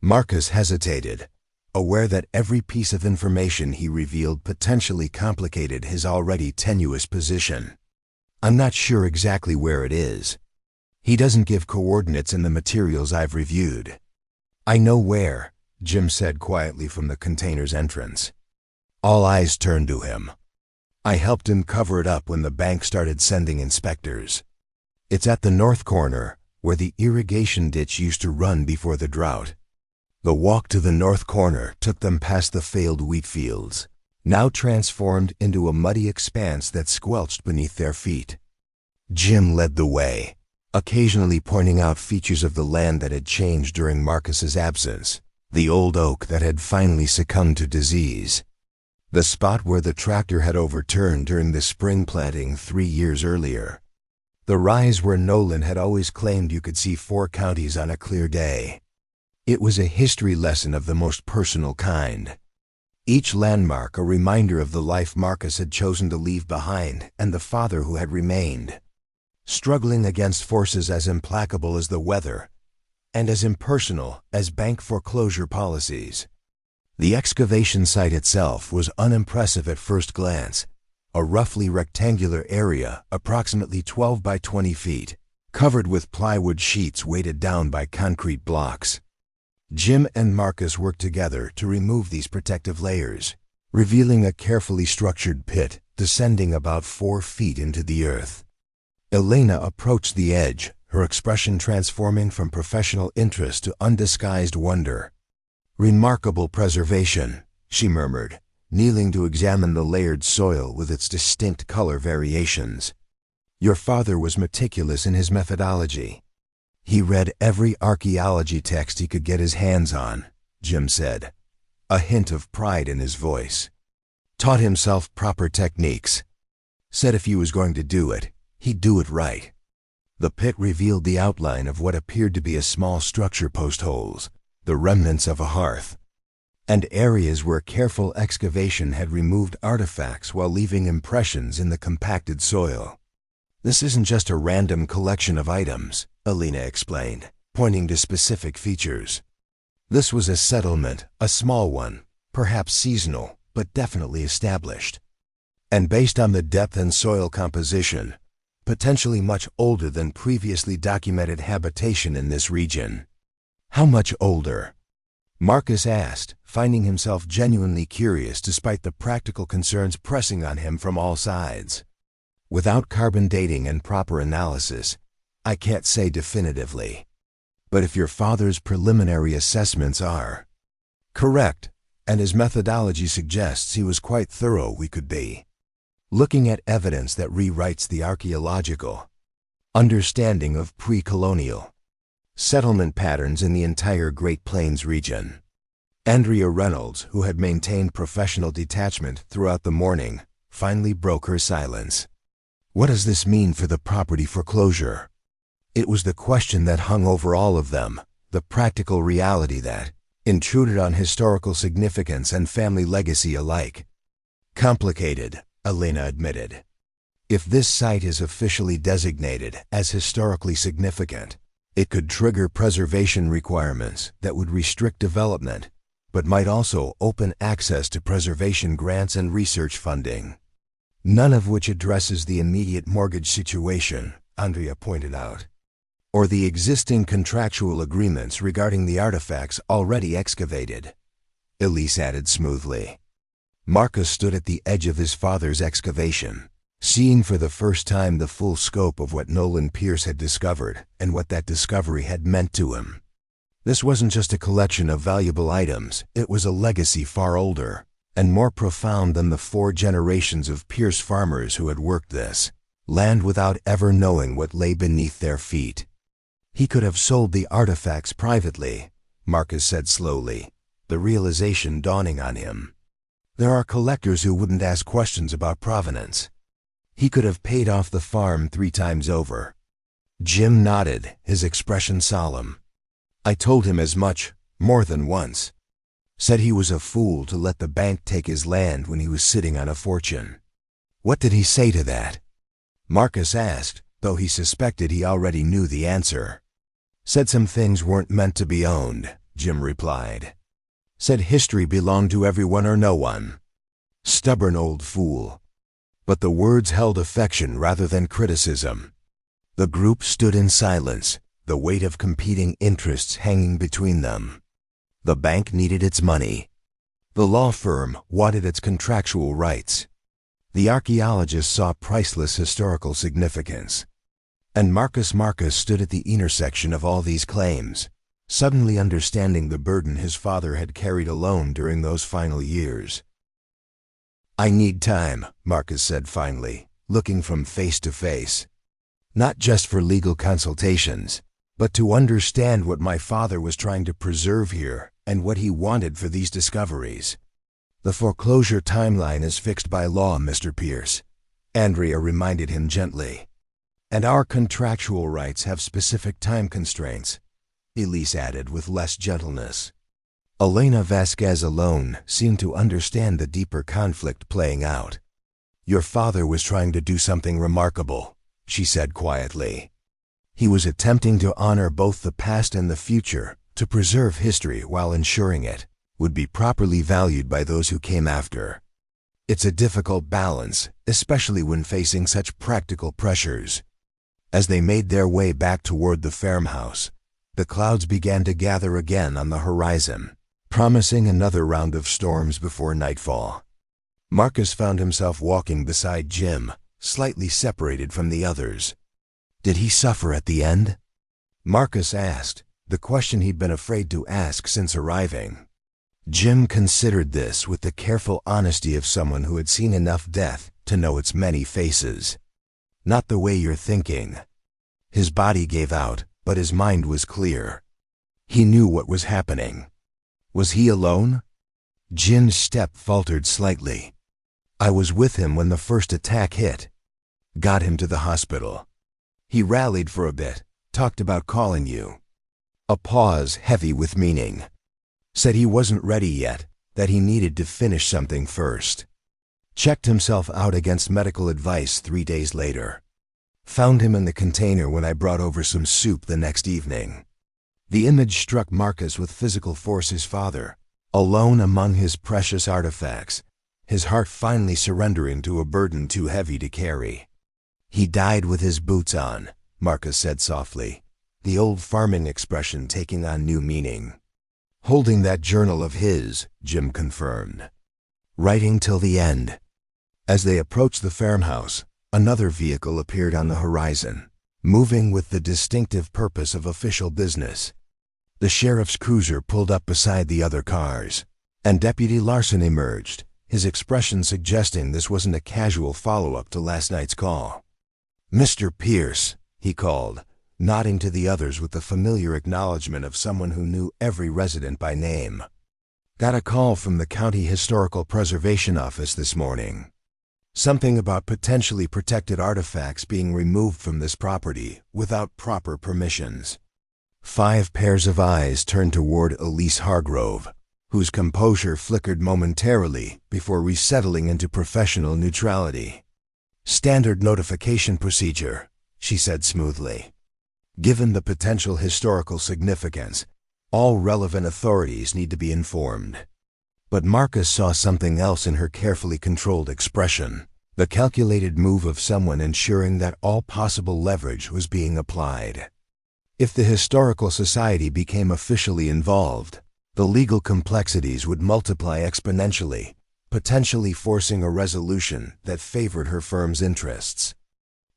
Marcus hesitated, aware that every piece of information he revealed potentially complicated his already tenuous position. "I'm not sure exactly where it is. He doesn't give coordinates in the materials I've reviewed." "I know where," Jim said quietly from the container's entrance. All eyes turned to him. "I helped him cover it up when the bank started sending inspectors. It's at the north corner, where the irrigation ditch used to run before the drought." The walk to the north corner took them past the failed wheat fields, now transformed into a muddy expanse that squelched beneath their feet. Jim led the way, occasionally pointing out features of the land that had changed during Marcus's absence, the old oak that had finally succumbed to disease, the spot where the tractor had overturned during the spring planting 3 years earlier, the rise where Nolan had always claimed you could see 4 counties on a clear day. It was a history lesson of the most personal kind. Each landmark a reminder of the life Marcus had chosen to leave behind and the father who had remained, struggling against forces as implacable as the weather and as impersonal as bank foreclosure policies. The excavation site itself was unimpressive at first glance, a roughly rectangular area approximately 12 by 20 feet, covered with plywood sheets weighted down by concrete blocks. Jim and Marcus worked together to remove these protective layers, revealing a carefully structured pit descending about 4 feet into the earth. Elena approached the edge, her expression transforming from professional interest to undisguised wonder. "Remarkable preservation," she murmured, kneeling to examine the layered soil with its distinct color variations. "Your father was meticulous in his methodology." "He read every archaeology text he could get his hands on," Jim said, a hint of pride in his voice. "Taught himself proper techniques. Said if he was going to do it, he'd do it right." The pit revealed the outline of what appeared to be a small structure: post holes, the remnants of a hearth, and areas where careful excavation had removed artifacts while leaving impressions in the compacted soil. "This isn't just a random collection of items," Elena explained, pointing to specific features. "This was a settlement, a small one, perhaps seasonal, but definitely established. And based on the depth and soil composition, potentially much older than previously documented habitation in this region." "How much older?" Marcus asked, finding himself genuinely curious despite the practical concerns pressing on him from all sides. "Without carbon dating and proper analysis, I can't say definitively. But if your father's preliminary assessments are correct, and his methodology suggests he was quite thorough, we could be looking at evidence that rewrites the archaeological understanding of pre-colonial settlement patterns in the entire Great Plains region." Andrea Reynolds, who had maintained professional detachment throughout the morning, finally broke her silence. "What does this mean for the property foreclosure?" It was the question that hung over all of them, the practical reality that intruded on historical significance and family legacy alike. "Complicated," Elena admitted. "If this site is officially designated as historically significant, it could trigger preservation requirements that would restrict development, but might also open access to preservation grants and research funding. None of which addresses the immediate mortgage situation," Andrea pointed out, "or the existing contractual agreements regarding the artifacts already excavated," Elise added smoothly. Marcus stood at the edge of his father's excavation, seeing for the first time the full scope of what Nolan Pierce had discovered and what that discovery had meant to him. This wasn't just a collection of valuable items, it was a legacy far older and more profound than the 4 generations of Pierce farmers who had worked this land without ever knowing what lay beneath their feet. "He could have sold the artifacts privately," Marcus said slowly, the realization dawning on him. "There are collectors who wouldn't ask questions about provenance. He could have paid off the farm 3 times over." Jim nodded, his expression solemn. "I told him as much, more than once. Said he was a fool to let the bank take his land when he was sitting on a fortune." "What did he say to that?" Marcus asked, though he suspected he already knew the answer. "Said some things weren't meant to be owned," Jim replied. "Said history belonged to everyone or no one. Stubborn old fool." But the words held affection rather than criticism. The group stood in silence, the weight of competing interests hanging between them. The bank needed its money. The law firm wanted its contractual rights. The archaeologist saw priceless historical significance. And Marcus stood at the intersection of all these claims, suddenly understanding the burden his father had carried alone during those final years. "I need time," Marcus said finally, looking from face to face. "Not just for legal consultations, but to understand what my father was trying to preserve here and what he wanted for these discoveries. The foreclosure timeline is fixed by law, Mr. Pierce," Andrea reminded him gently. "And our contractual rights have specific time constraints," Elise added with less gentleness. Elena Vasquez alone seemed to understand the deeper conflict playing out. "Your father was trying to do something remarkable," she said quietly. "He was attempting to honor both the past and the future, to preserve history while ensuring it would be properly valued by those who came after. It's a difficult balance, especially when facing such practical pressures." As they made their way back toward the farmhouse, the clouds began to gather again on the horizon, promising another round of storms before nightfall. Marcus found himself walking beside Jim, slightly separated from the others. Did he suffer at the end? Marcus asked, the question he'd been afraid to ask since arriving. Jim considered this with the careful honesty of someone who had seen enough death to know its many faces. Not the way you're thinking. His body gave out, but his mind was clear. He knew what was happening. Was he alone? Jin's step faltered slightly. I was with him when the first attack hit. Got him to the hospital. He rallied for a bit, talked about calling you. A pause heavy with meaning. Said he wasn't ready yet, that he needed to finish something first. Checked himself out against medical advice 3 days later. Found him in the container when I brought over some soup the next evening. The image struck Marcus with physical force. His father, alone among his precious artifacts, his heart finally surrendering to a burden too heavy to carry. He died with his boots on, Marcus said softly, the old farming expression taking on new meaning. Holding that journal of his, Jim confirmed. Writing till the end. As they approached the farmhouse, another vehicle appeared on the horizon, moving with the distinctive purpose of official business. The sheriff's cruiser pulled up beside the other cars, and Deputy Larson emerged, his expression suggesting this wasn't a casual follow-up to last night's call. Mr. Pierce, he called, nodding to the others with the familiar acknowledgement of someone who knew every resident by name. Got a call from the County Historical Preservation Office this morning. Something about potentially protected artifacts being removed from this property without proper permissions. 5 pairs of eyes turned toward Elise Hargrove, whose composure flickered momentarily before resettling into professional neutrality. Standard notification procedure, she said smoothly. Given the potential historical significance, all relevant authorities need to be informed. But Marcus saw something else in her carefully controlled expression, the calculated move of someone ensuring that all possible leverage was being applied. If the Historical Society became officially involved, the legal complexities would multiply exponentially, potentially forcing a resolution that favored her firm's interests.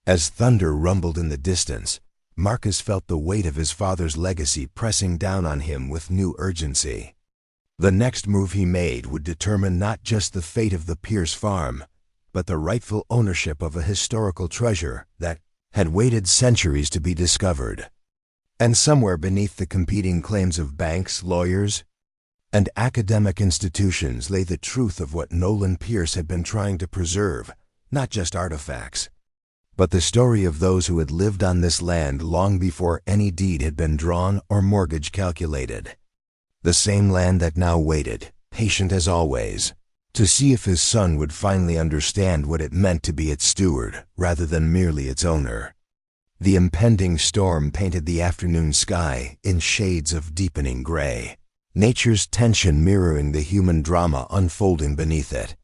As thunder rumbled in the distance, Marcus felt the weight of his father's legacy pressing down on him with new urgency. The next move he made would determine not just the fate of the Pierce farm, but the rightful ownership of a historical treasure that had waited centuries to be discovered. And somewhere beneath the competing claims of banks, lawyers, and academic institutions lay the truth of what Nolan Pierce had been trying to preserve, not just artifacts, but the story of those who had lived on this land long before any deed had been drawn or mortgage calculated. The same land that now waited, patient as always, to see if his son would finally understand what it meant to be its steward rather than merely its owner. The impending storm painted the afternoon sky in shades of deepening gray, nature's tension mirroring the human drama unfolding beneath it.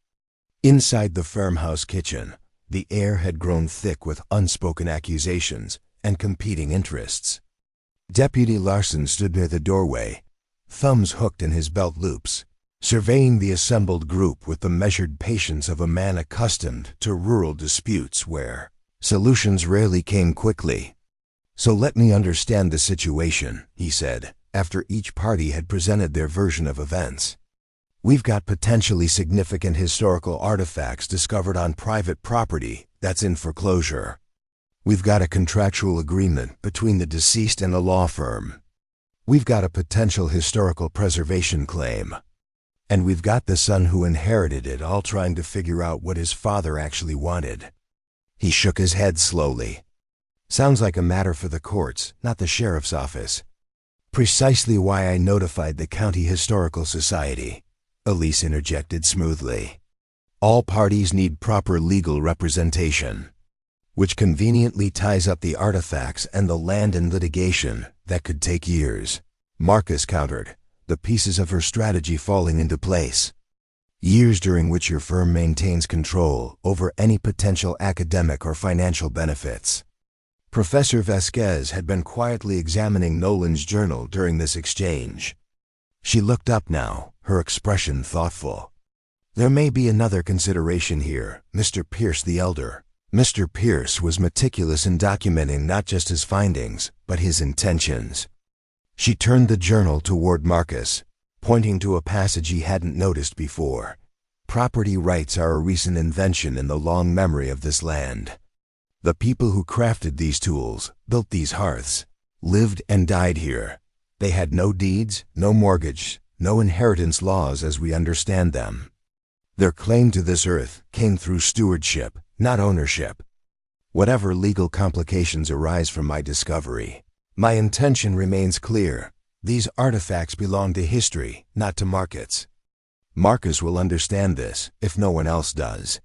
Inside the farmhouse kitchen, the air had grown thick with unspoken accusations and competing interests. Deputy Larson stood near the doorway, thumbs hooked in his belt loops, surveying the assembled group with the measured patience of a man accustomed to rural disputes where solutions rarely came quickly. So let me understand the situation, he said, after each party had presented their version of events. We've got potentially significant historical artifacts discovered on private property that's in foreclosure. We've got a contractual agreement between the deceased and a law firm. We've got a potential historical preservation claim. And we've got the son who inherited it all trying to figure out what his father actually wanted. He shook his head slowly. Sounds like a matter for the courts, not the sheriff's office. Precisely why I notified the County Historical Society, Elise interjected smoothly. All parties need proper legal representation, which conveniently ties up the artifacts and the land in litigation that could take years. Marcus countered, the pieces of her strategy falling into place. Years during which your firm maintains control over any potential academic or financial benefits. Professor Vasquez had been quietly examining Nolan's journal during this exchange. She looked up now, her expression thoughtful. There may be another consideration here, Mr. Pierce the Elder, Mr. Pierce was meticulous in documenting not just his findings, but his intentions. She turned the journal toward Marcus, pointing to a passage he hadn't noticed before. Property rights are a recent invention in the long memory of this land. The people who crafted these tools, built these hearths, lived and died here. They had no deeds, no mortgage, no inheritance laws as we understand them. Their claim to this earth came through stewardship, not ownership. Whatever legal complications arise from my discovery, my intention remains clear. These artifacts belong to history, not to markets. Marcus will understand this, if no one else does.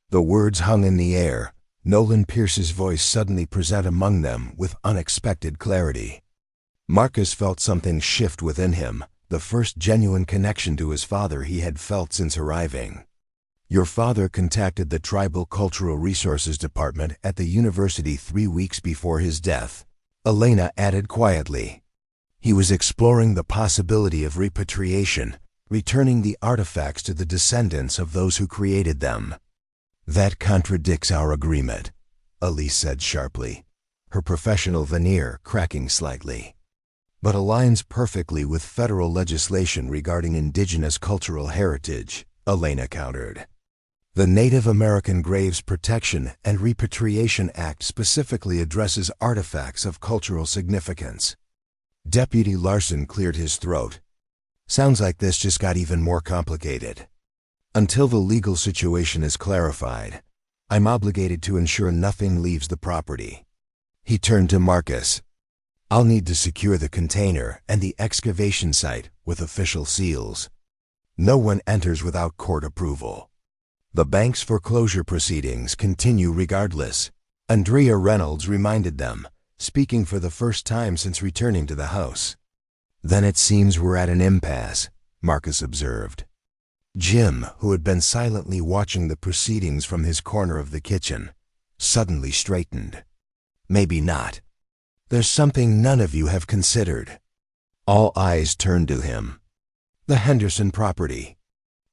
The words hung in the air. Nolan Pierce's voice suddenly present among them with unexpected clarity. Marcus felt something shift within him, the first genuine connection to his father he had felt since arriving. Your father contacted the Tribal Cultural Resources Department at the university 3 weeks before his death, Elena added quietly. He was exploring the possibility of repatriation, returning the artifacts to the descendants of those who created them. That contradicts our agreement, Elise said sharply, her professional veneer cracking slightly. But aligns perfectly with federal legislation regarding indigenous cultural heritage, Elena countered. The Native American Graves Protection and Repatriation Act specifically addresses artifacts of cultural significance. Deputy Larson cleared his throat. Sounds like this just got even more complicated. Until the legal situation is clarified, I'm obligated to ensure nothing leaves the property. He turned to Marcus. I'll need to secure the container and the excavation site with official seals. No one enters without court approval. The bank's foreclosure proceedings continue regardless, Andrea Reynolds reminded them, speaking for the first time since returning to the house. Then it seems we're at an impasse, Marcus observed. Jim, who had been silently watching the proceedings from his corner of the kitchen, suddenly straightened. Maybe not. There's something none of you have considered. All eyes turned to him. The Henderson property.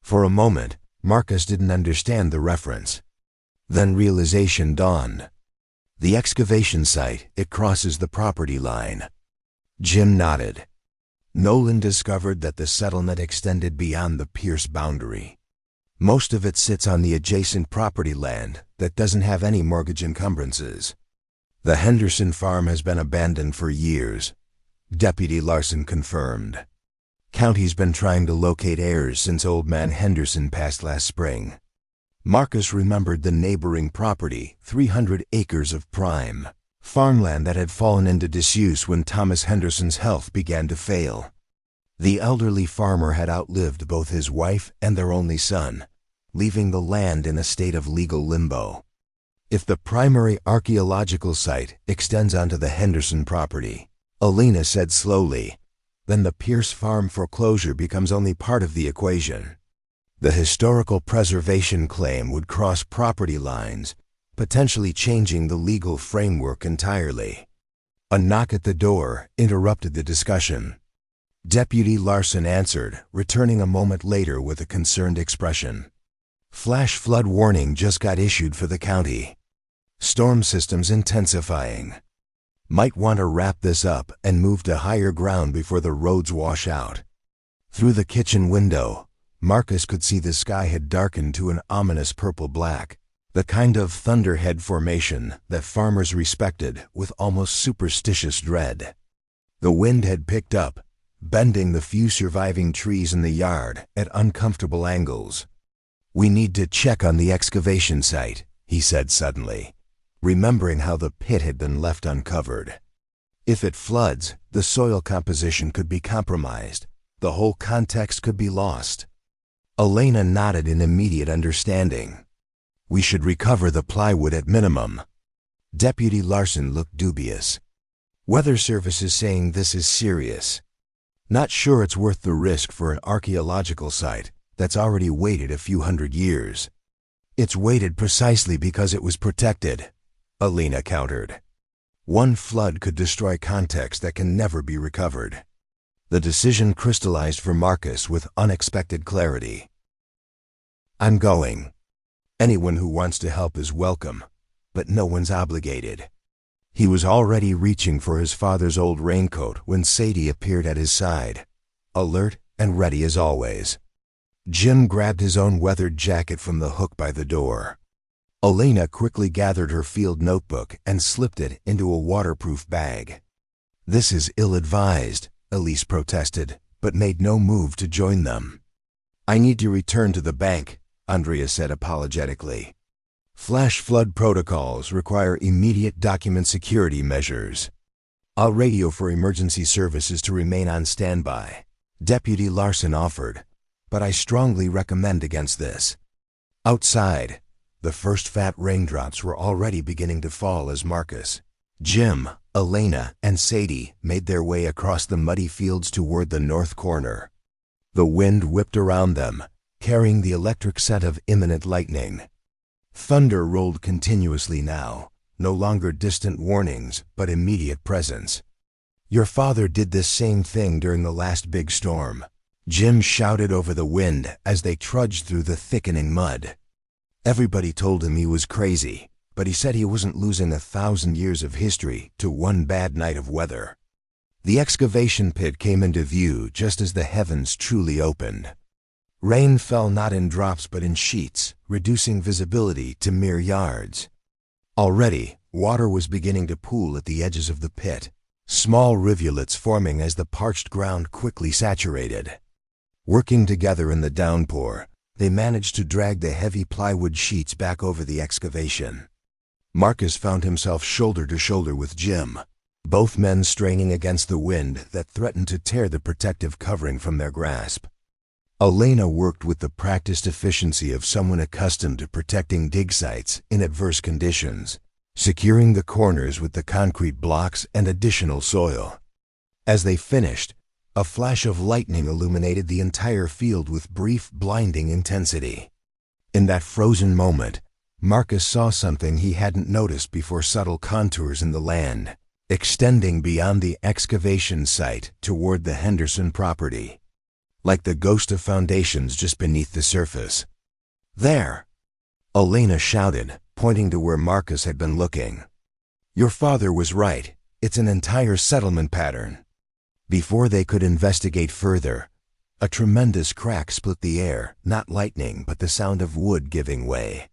For a moment, Marcus didn't understand the reference. Then realization dawned. The excavation site, it crosses the property line. Jim nodded. Nolan discovered that the settlement extended beyond the Pierce boundary. Most of it sits on the adjacent property land that doesn't have any mortgage encumbrances. The Henderson farm has been abandoned for years, Deputy Larson confirmed. County's been trying to locate heirs since Old Man Henderson passed last spring. Marcus remembered the neighboring property, 300 acres of prime farmland that had fallen into disuse when Thomas Henderson's health began to fail. The elderly farmer had outlived both his wife and their only son, leaving the land in a state of legal limbo. If the primary archaeological site extends onto the Henderson property, Elena said slowly, then the Pierce farm foreclosure becomes only part of the equation. The historical preservation claim would cross property lines, potentially changing the legal framework entirely. A knock at the door interrupted the discussion. Deputy Larson answered, returning a moment later with a concerned expression. Flash flood warning just got issued for the county. Storm systems intensifying. Might want to wrap this up and move to higher ground before the roads wash out. Through the kitchen window, Marcus could see the sky had darkened to an ominous purple-black, the kind of thunderhead formation that farmers respected with almost superstitious dread. The wind had picked up, bending the few surviving trees in the yard at uncomfortable angles. We need to check on the excavation site, he said suddenly, remembering how the pit had been left uncovered. If it floods, the soil composition could be compromised. The whole context could be lost. Elena nodded in immediate understanding. We should recover the plywood at minimum. Deputy Larson looked dubious. Weather Service is saying this is serious. Not sure it's worth the risk for an archaeological site that's already waited a few hundred years. It's waited precisely because it was protected, Elena countered. One flood could destroy context that can never be recovered. The decision crystallized for Marcus with unexpected clarity. I'm going. Anyone who wants to help is welcome, but no one's obligated. He was already reaching for his father's old raincoat when Sadie appeared at his side, alert and ready as always. Jim grabbed his own weathered jacket from the hook by the door. Elena quickly gathered her field notebook and slipped it into a waterproof bag. "This is ill-advised," Elise protested, but made no move to join them. "I need to return to the bank," Andrea said apologetically. "Flash flood protocols require immediate document security measures. I'll radio for emergency services to remain on standby," Deputy Larson offered, "but I strongly recommend against this." Outside, the first fat raindrops were already beginning to fall as Marcus, Jim, Elena, and Sadie made their way across the muddy fields toward the north corner. The wind whipped around them, carrying the electric scent of imminent lightning. Thunder rolled continuously now, no longer distant warnings, but immediate presence. "Your father did this same thing during the last big storm," Jim shouted over the wind as they trudged through the thickening mud. "Everybody told him he was crazy, but he said he wasn't losing 1,000 years of history to one bad night of weather." The excavation pit came into view just as the heavens truly opened. Rain fell not in drops but in sheets, reducing visibility to mere yards. Already, water was beginning to pool at the edges of the pit, small rivulets forming as the parched ground quickly saturated. Working together in the downpour, they managed to drag the heavy plywood sheets back over the excavation. Marcus found himself shoulder to shoulder with Jim, both men straining against the wind that threatened to tear the protective covering from their grasp. Elena worked with the practiced efficiency of someone accustomed to protecting dig sites in adverse conditions, securing the corners with the concrete blocks and additional soil. As they finished, a flash of lightning illuminated the entire field with brief, blinding intensity. In that frozen moment, Marcus saw something he hadn't noticed before: subtle contours in the land, extending beyond the excavation site toward the Henderson property, like the ghost of foundations just beneath the surface. "There!" Elena shouted, pointing to where Marcus had been looking. "Your father was right. It's an entire settlement pattern." Before they could investigate further, a tremendous crack split the air, not lightning, but the sound of wood giving way.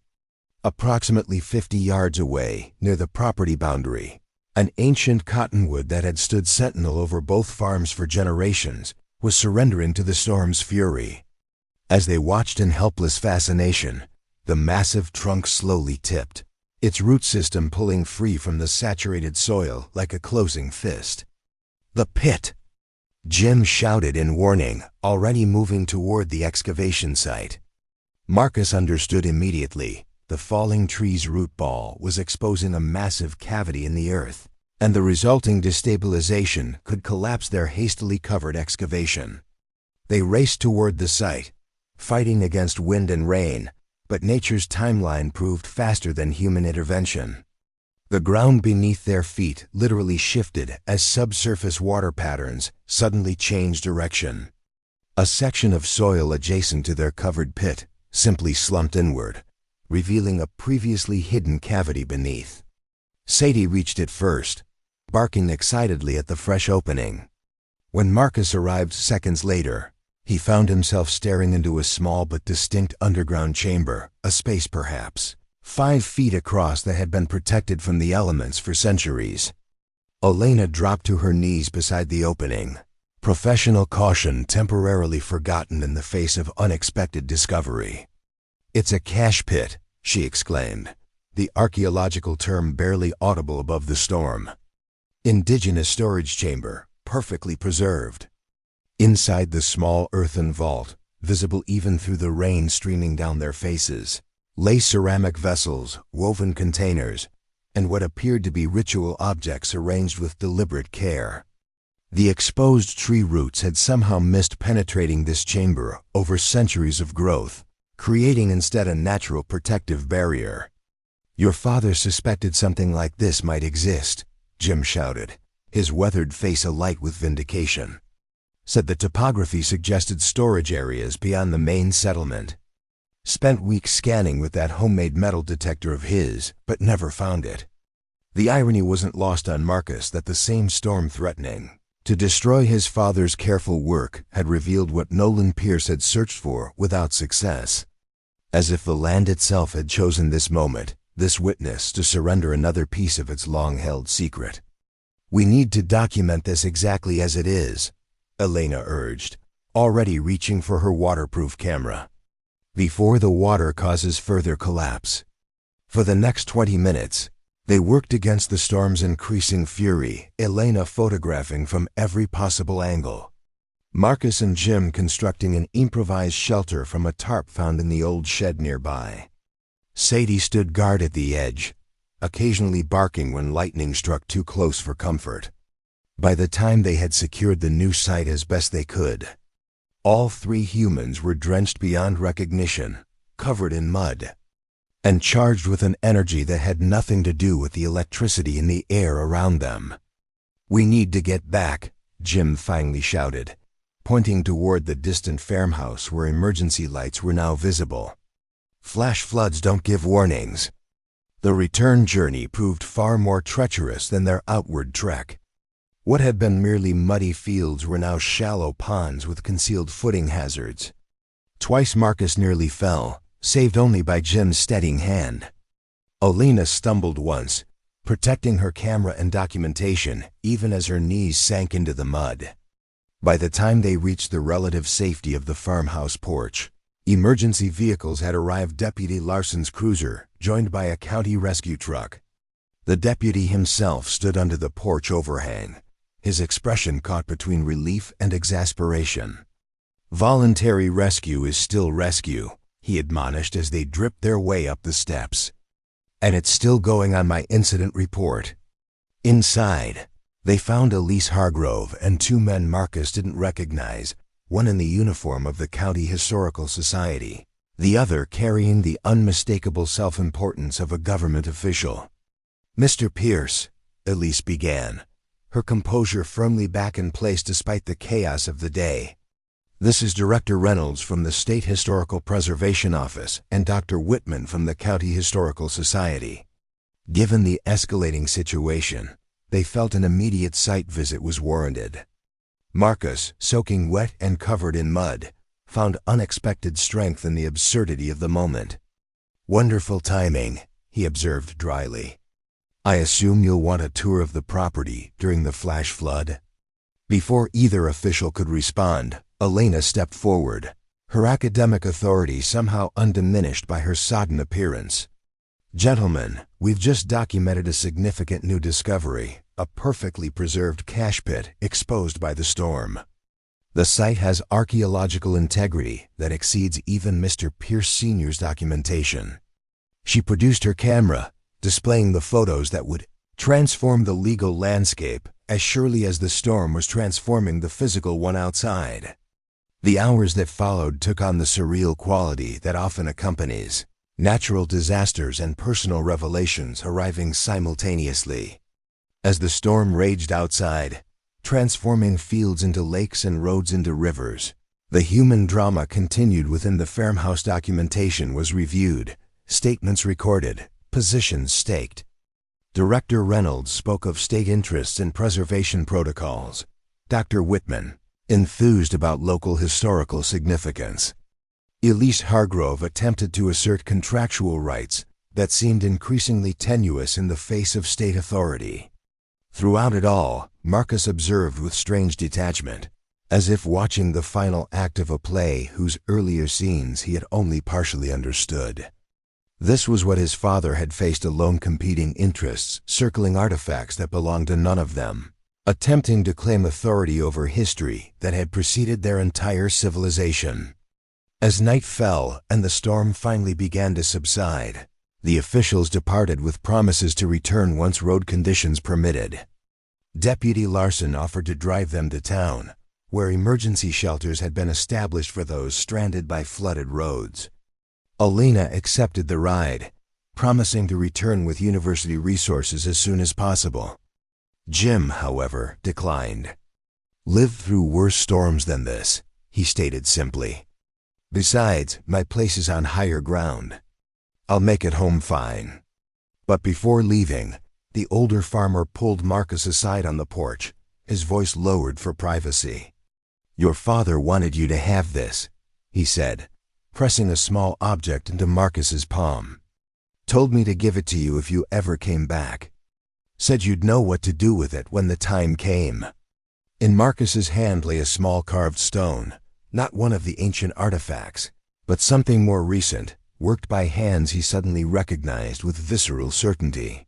Approximately 50 yards away, near the property boundary, an ancient cottonwood that had stood sentinel over both farms for generations was surrendering to the storm's fury. As they watched in helpless fascination, the massive trunk slowly tipped, its root system pulling free from the saturated soil like a closing fist. "The pit!" Jim shouted in warning, already moving toward the excavation site. Marcus understood immediately. The falling tree's root ball was exposing a massive cavity in the earth, and the resulting destabilization could collapse their hastily covered excavation. They raced toward the site, fighting against wind and rain, but nature's timeline proved faster than human intervention. The ground beneath their feet literally shifted as subsurface water patterns suddenly changed direction. A section of soil adjacent to their covered pit simply slumped inward, revealing a previously hidden cavity beneath. Sadie reached it first, barking excitedly at the fresh opening. When Marcus arrived seconds later, he found himself staring into a small but distinct underground chamber, a space perhaps 5 feet across that had been protected from the elements for centuries. Elena dropped to her knees beside the opening, professional caution temporarily forgotten in the face of unexpected discovery. "It's a cache pit," she exclaimed, the archaeological term barely audible above the storm. "Indigenous storage chamber, perfectly preserved." Inside the small earthen vault, visible even through the rain streaming down their faces, lay ceramic vessels, woven containers, and what appeared to be ritual objects arranged with deliberate care. The exposed tree roots had somehow missed penetrating this chamber over centuries of growth, creating instead a natural protective barrier. "Your father suspected something like this might exist," Jim shouted, his weathered face alight with vindication. "Said the topography suggested storage areas beyond the main settlement." Spent weeks scanning with that homemade metal detector of his, but never found it. The irony wasn't lost on Marcus that the same storm threatening to destroy his father's careful work had revealed what Nolan Pierce had searched for without success. As if the land itself had chosen this moment, this witness, to surrender another piece of its long-held secret. "We need to document this exactly as it is," Elena urged, already reaching for her waterproof camera, "before the water causes further collapse." For the next 20 minutes, they worked against the storm's increasing fury, Elena photographing from every possible angle. Marcus and Jim constructing an improvised shelter from a tarp found in the old shed nearby. Sadie stood guard at the edge, occasionally barking when lightning struck too close for comfort. By the time they had secured the new site as best they could, all 3 humans were drenched beyond recognition, covered in mud, and charged with an energy that had nothing to do with the electricity in the air around them. "We need to get back," Jim finally shouted, pointing toward the distant farmhouse where emergency lights were now visible. "Flash floods don't give warnings." The return journey proved far more treacherous than their outward trek. What had been merely muddy fields were now shallow ponds with concealed footing hazards. Twice Marcus nearly fell, saved only by Jim's steadying hand. Elena stumbled once, protecting her camera and documentation even as her knees sank into the mud. By the time they reached the relative safety of the farmhouse porch, emergency vehicles had arrived. Deputy Larson's cruiser, joined by a county rescue truck. The deputy himself stood under the porch overhang, his expression caught between relief and exasperation. "Voluntary rescue is still rescue," he admonished as they dripped their way up the steps. "And it's still going on my incident report." Inside, they found Elise Hargrove and 2 men Marcus didn't recognize, one in the uniform of the County Historical Society, the other carrying the unmistakable self-importance of a government official. "Mr. Pierce," Elise began, her composure firmly back in place despite the chaos of the day. "This is Director Reynolds from the State Historical Preservation Office and Dr. Whitman from the County Historical Society." Given the escalating situation, they felt an immediate site visit was warranted. Marcus, soaking wet and covered in mud, found unexpected strength in the absurdity of the moment. "Wonderful timing," he observed dryly. "I assume you'll want a tour of the property during the flash flood?" Before either official could respond, Elena stepped forward, her academic authority somehow undiminished by her sodden appearance. "Gentlemen, we've just documented a significant new discovery, a perfectly preserved cache pit exposed by the storm. The site has archaeological integrity that exceeds even Mr. Pierce Sr.'s documentation." She produced her camera, displaying the photos that would transform the legal landscape as surely as the storm was transforming the physical one outside. The hours that followed took on the surreal quality that often accompanies natural disasters and personal revelations arriving simultaneously. As the storm raged outside, transforming fields into lakes and roads into rivers, the human drama continued within the farmhouse. Documentation was reviewed, statements recorded, positions staked. Director Reynolds spoke of state interests and preservation protocols. Dr. Whitman, enthused about local historical significance. Elise Hargrove attempted to assert contractual rights that seemed increasingly tenuous in the face of state authority. Throughout it all, Marcus observed with strange detachment, as if watching the final act of a play whose earlier scenes he had only partially understood. This was what his father had faced alone, competing interests circling artifacts that belonged to none of them, attempting to claim authority over history that had preceded their entire civilization. As night fell and the storm finally began to subside, the officials departed with promises to return once road conditions permitted. Deputy Larson offered to drive them to town, where emergency shelters had been established for those stranded by flooded roads. Elena accepted the ride, promising to return with university resources as soon as possible. Jim, however, declined. "Lived through worse storms than this," he stated simply. Besides, my place is on higher ground. I'll make it home fine." But before leaving, the older farmer pulled Marcus aside on the porch, his voice lowered for privacy. "Your father wanted you to have this," he said, pressing a small object into Marcus's palm. "Told me to give it to you if you ever came back. Said you'd know what to do with it when the time came." In Marcus's hand lay a small carved stone, not one of the ancient artifacts, but something more recent, worked by hands he suddenly recognized with visceral certainty.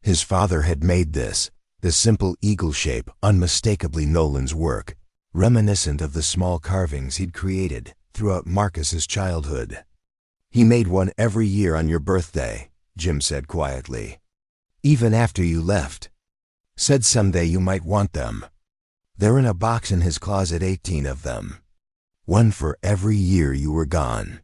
His father had made this, the simple eagle shape unmistakably Nolan's work, reminiscent of the small carvings he'd created throughout Marcus's childhood. "He made one every year on your birthday," Jim said quietly. "Even after you left. Said someday you might want them. They're in a box in his closet, 18 of them. One for every year you were gone."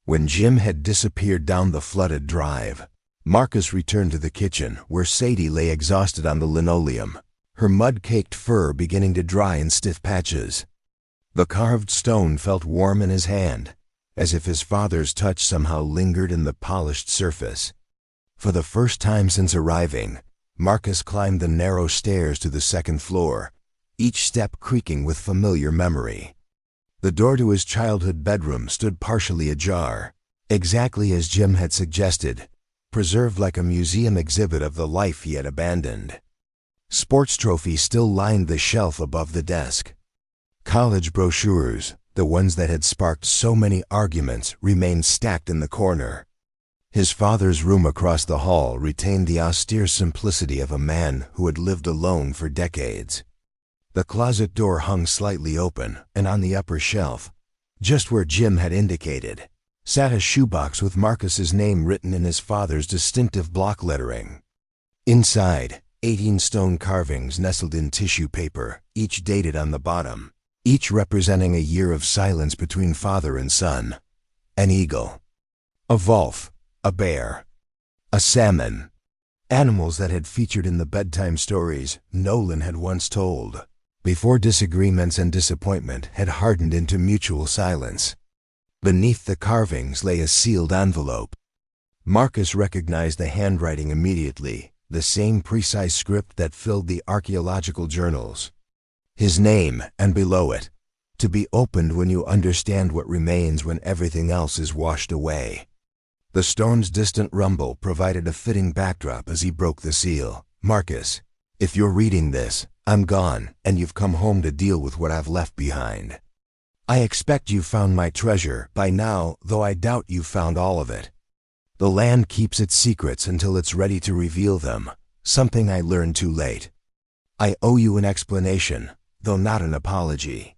When Jim had disappeared down the flooded drive, Marcus returned to the kitchen where Sadie lay exhausted on the linoleum, her mud-caked fur beginning to dry in stiff patches. The carved stone felt warm in his hand, as if his father's touch somehow lingered in the polished surface. For the first time since arriving, Marcus climbed the narrow stairs to the second floor, each step creaking with familiar memory. The door to his childhood bedroom stood partially ajar, exactly as Jim had suggested, preserved like a museum exhibit of the life he had abandoned. Sports trophies still lined the shelf above the desk. College brochures, the ones that had sparked so many arguments, remained stacked in the corner. His father's room across the hall retained the austere simplicity of a man who had lived alone for decades. The closet door hung slightly open, and on the upper shelf, just where Jim had indicated, sat a shoebox with Marcus's name written in his father's distinctive block lettering. Inside, 18 stone carvings nestled in tissue paper, each dated on the bottom, each representing a year of silence between father and son. An eagle, a wolf, a bear, a salmon. Animals that had featured in the bedtime stories Nolan had once told, before disagreements and disappointment had hardened into mutual silence. Beneath the carvings lay a sealed envelope. Marcus recognized the handwriting immediately, the same precise script that filled the archaeological journals. His name, and below it, "To be opened when you understand what remains when everything else is washed away." The stone's distant rumble provided a fitting backdrop as he broke the seal. "Marcus, if you're reading this, I'm gone, and you've come home to deal with what I've left behind. I expect you've found my treasure by now, though I doubt you've found all of it. The land keeps its secrets until it's ready to reveal them, something I learned too late. I owe you an explanation, though not an apology.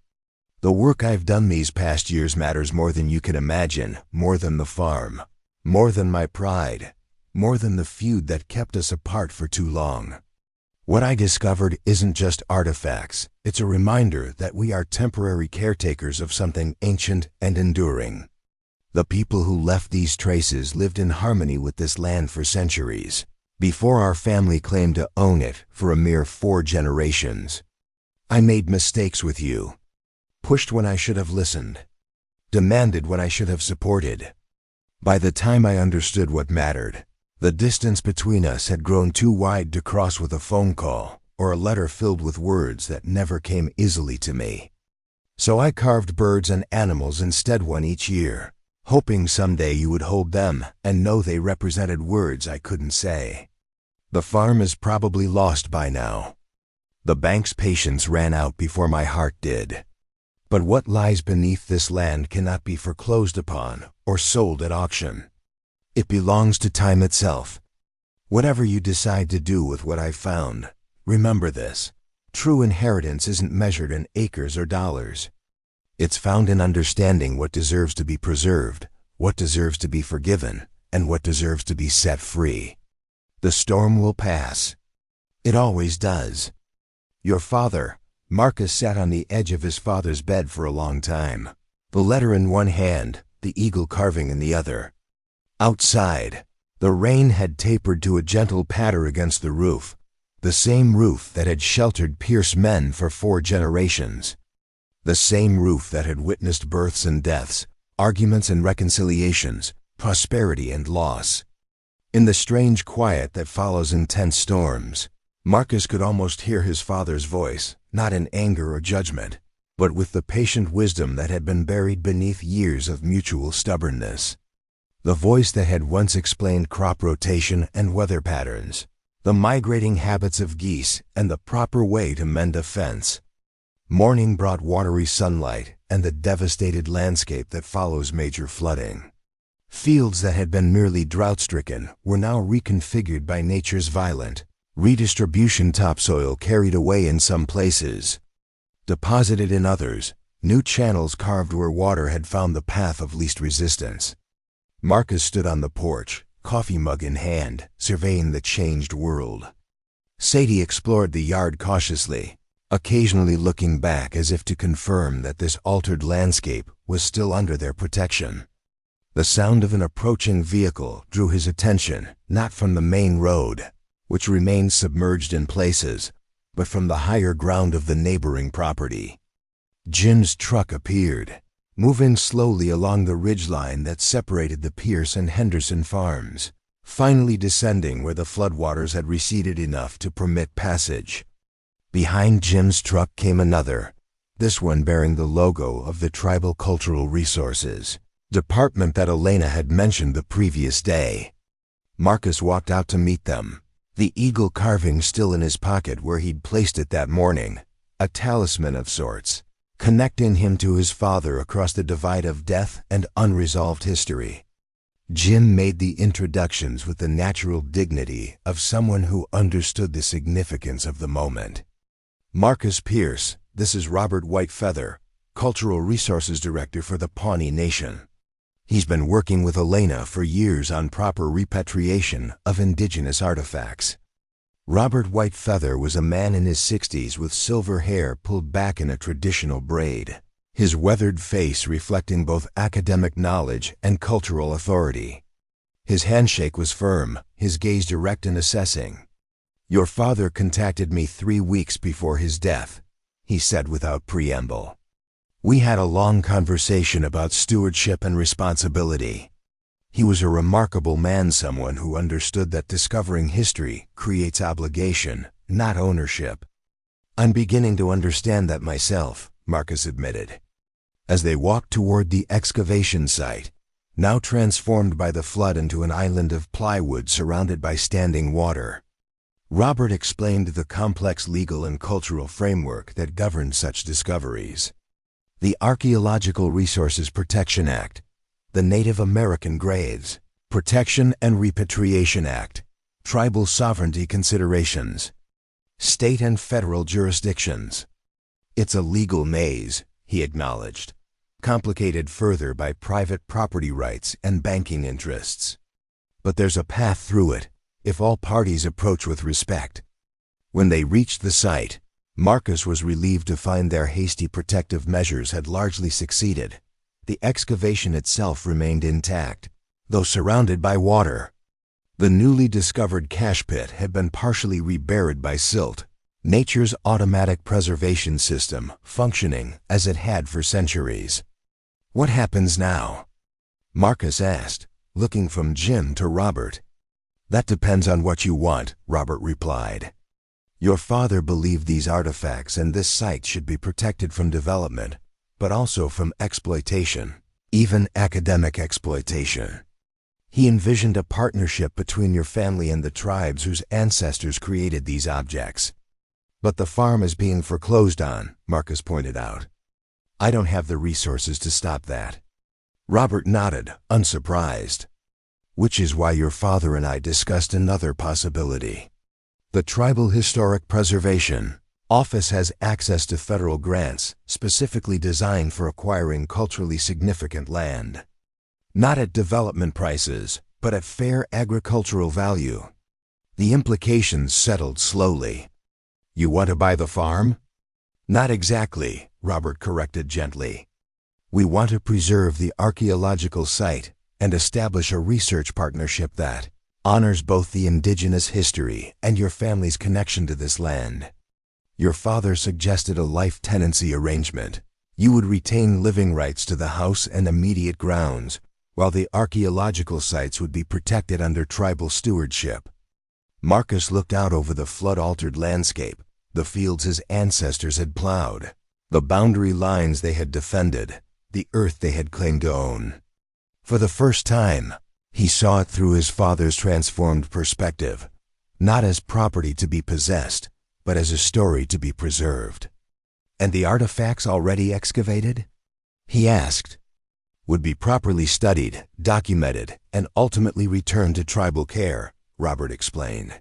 The work I've done these past years matters more than you can imagine, more than the farm, more than my pride, more than the feud that kept us apart for too long. What I discovered isn't just artifacts, it's a reminder that we are temporary caretakers of something ancient and enduring. The people who left these traces lived in harmony with this land for centuries, before our family claimed to own it for a mere 4 generations. I made mistakes with you, pushed when I should have listened, demanded when I should have supported. By the time I understood what mattered, the distance between us had grown too wide to cross with a phone call or a letter filled with words that never came easily to me. So I carved birds and animals instead, one each year, hoping someday you would hold them and know they represented words I couldn't say. The farm is probably lost by now. The bank's patience ran out before my heart did. But what lies beneath this land cannot be foreclosed upon or sold at auction. It belongs to time itself. Whatever you decide to do with what I've found, remember this: true inheritance isn't measured in acres or dollars. It's found in understanding what deserves to be preserved, what deserves to be forgiven, and what deserves to be set free. The storm will pass. It always does. Your father, Marcus, sat on the edge of his father's bed for a long time, the letter in one hand, the eagle carving in the other. Outside, the rain had tapered to a gentle patter against the roof, the same roof that had sheltered Pierce men for 4 generations. The same roof that had witnessed births and deaths, arguments and reconciliations, prosperity and loss. In the strange quiet that follows intense storms, Marcus could almost hear his father's voice, not in anger or judgment, but with the patient wisdom that had been buried beneath years of mutual stubbornness. The voice that had once explained crop rotation and weather patterns, the migrating habits of geese, and the proper way to mend a fence. Morning brought watery sunlight and the devastated landscape that follows major flooding. Fields that had been merely drought-stricken were now reconfigured by nature's violent redistribution. Topsoil carried away in some places, deposited in others, new channels carved where water had found the path of least resistance. Marcus stood on the porch, coffee mug in hand, surveying the changed world. Sadie explored the yard cautiously, occasionally looking back as if to confirm that this altered landscape was still under their protection. The sound of an approaching vehicle drew his attention, not from the main road, which remained submerged in places, but from the higher ground of the neighboring property. Jim's truck appeared, moving slowly along the ridgeline that separated the Pierce and Henderson farms, finally descending where the floodwaters had receded enough to permit passage. Behind Jim's truck came another, this one bearing the logo of the Tribal Cultural Resources department that Elena had mentioned the previous day. Marcus walked out to meet them, the eagle carving still in his pocket where he'd placed it that morning, a talisman of sorts, connecting him to his father across the divide of death and unresolved history. Jim made the introductions with the natural dignity of someone who understood the significance of the moment. Marcus Pierce, this is Robert Whitefeather, Cultural Resources Director for the Pawnee Nation. He's been working with Elena for years on proper repatriation of indigenous artifacts. Robert Whitefeather was a man in his 60s with silver hair pulled back in a traditional braid, his weathered face reflecting both academic knowledge and cultural authority. His handshake was firm, his gaze direct and assessing. "Your father contacted me 3 weeks before his death," he said without preamble. "We had a long conversation about stewardship and responsibility. He was a remarkable man, someone who understood that discovering history creates obligation, not ownership." "I'm beginning to understand that myself," Marcus admitted. As they walked toward the excavation site, now transformed by the flood into an island of plywood surrounded by standing water, Robert explained the complex legal and cultural framework that governed such discoveries. The Archaeological Resources Protection Act, the Native American Graves Protection and Repatriation Act, tribal sovereignty considerations, state and federal jurisdictions. "It's a legal maze," he acknowledged, complicated further by private property rights and banking interests. "But there's a path through it, if all parties approach with respect." When they reached the site, Marcus was relieved to find their hasty protective measures had largely succeeded. The excavation itself remained intact, though surrounded by water. The newly discovered cache pit had been partially reburied by silt, nature's automatic preservation system functioning as it had for centuries. "What happens now?" Marcus asked, looking from Jim to Robert. "That depends on what you want," Robert replied. "Your father believed these artifacts and this site should be protected from development, but also from exploitation, even academic exploitation. He envisioned a partnership between your family and the tribes whose ancestors created these objects. But the farm is being foreclosed on," Marcus pointed out. "I don't have the resources to stop that." Robert nodded, unsurprised. "Which is why your father and I discussed another possibility. The Tribal Historic Preservation Office has access to federal grants specifically designed for acquiring culturally significant land. Not at development prices, but at fair agricultural value." The implications settled slowly. "You want to buy the farm?" "Not exactly," Robert corrected gently. "We want to preserve the archaeological site and establish a research partnership that honors both the indigenous history and your family's connection to this land. Your father suggested a life tenancy arrangement. You would retain living rights to the house and immediate grounds, while the archaeological sites would be protected under tribal stewardship. Marcus looked out over the flood-altered landscape, the fields his ancestors had plowed, the boundary lines they had defended, the earth they had claimed to own. For the first time, he saw it through his father's transformed perspective, not as property to be possessed, but as a story to be preserved. And the artifacts already excavated? He asked. Would be properly studied, documented, and ultimately returned to tribal care, Robert explained,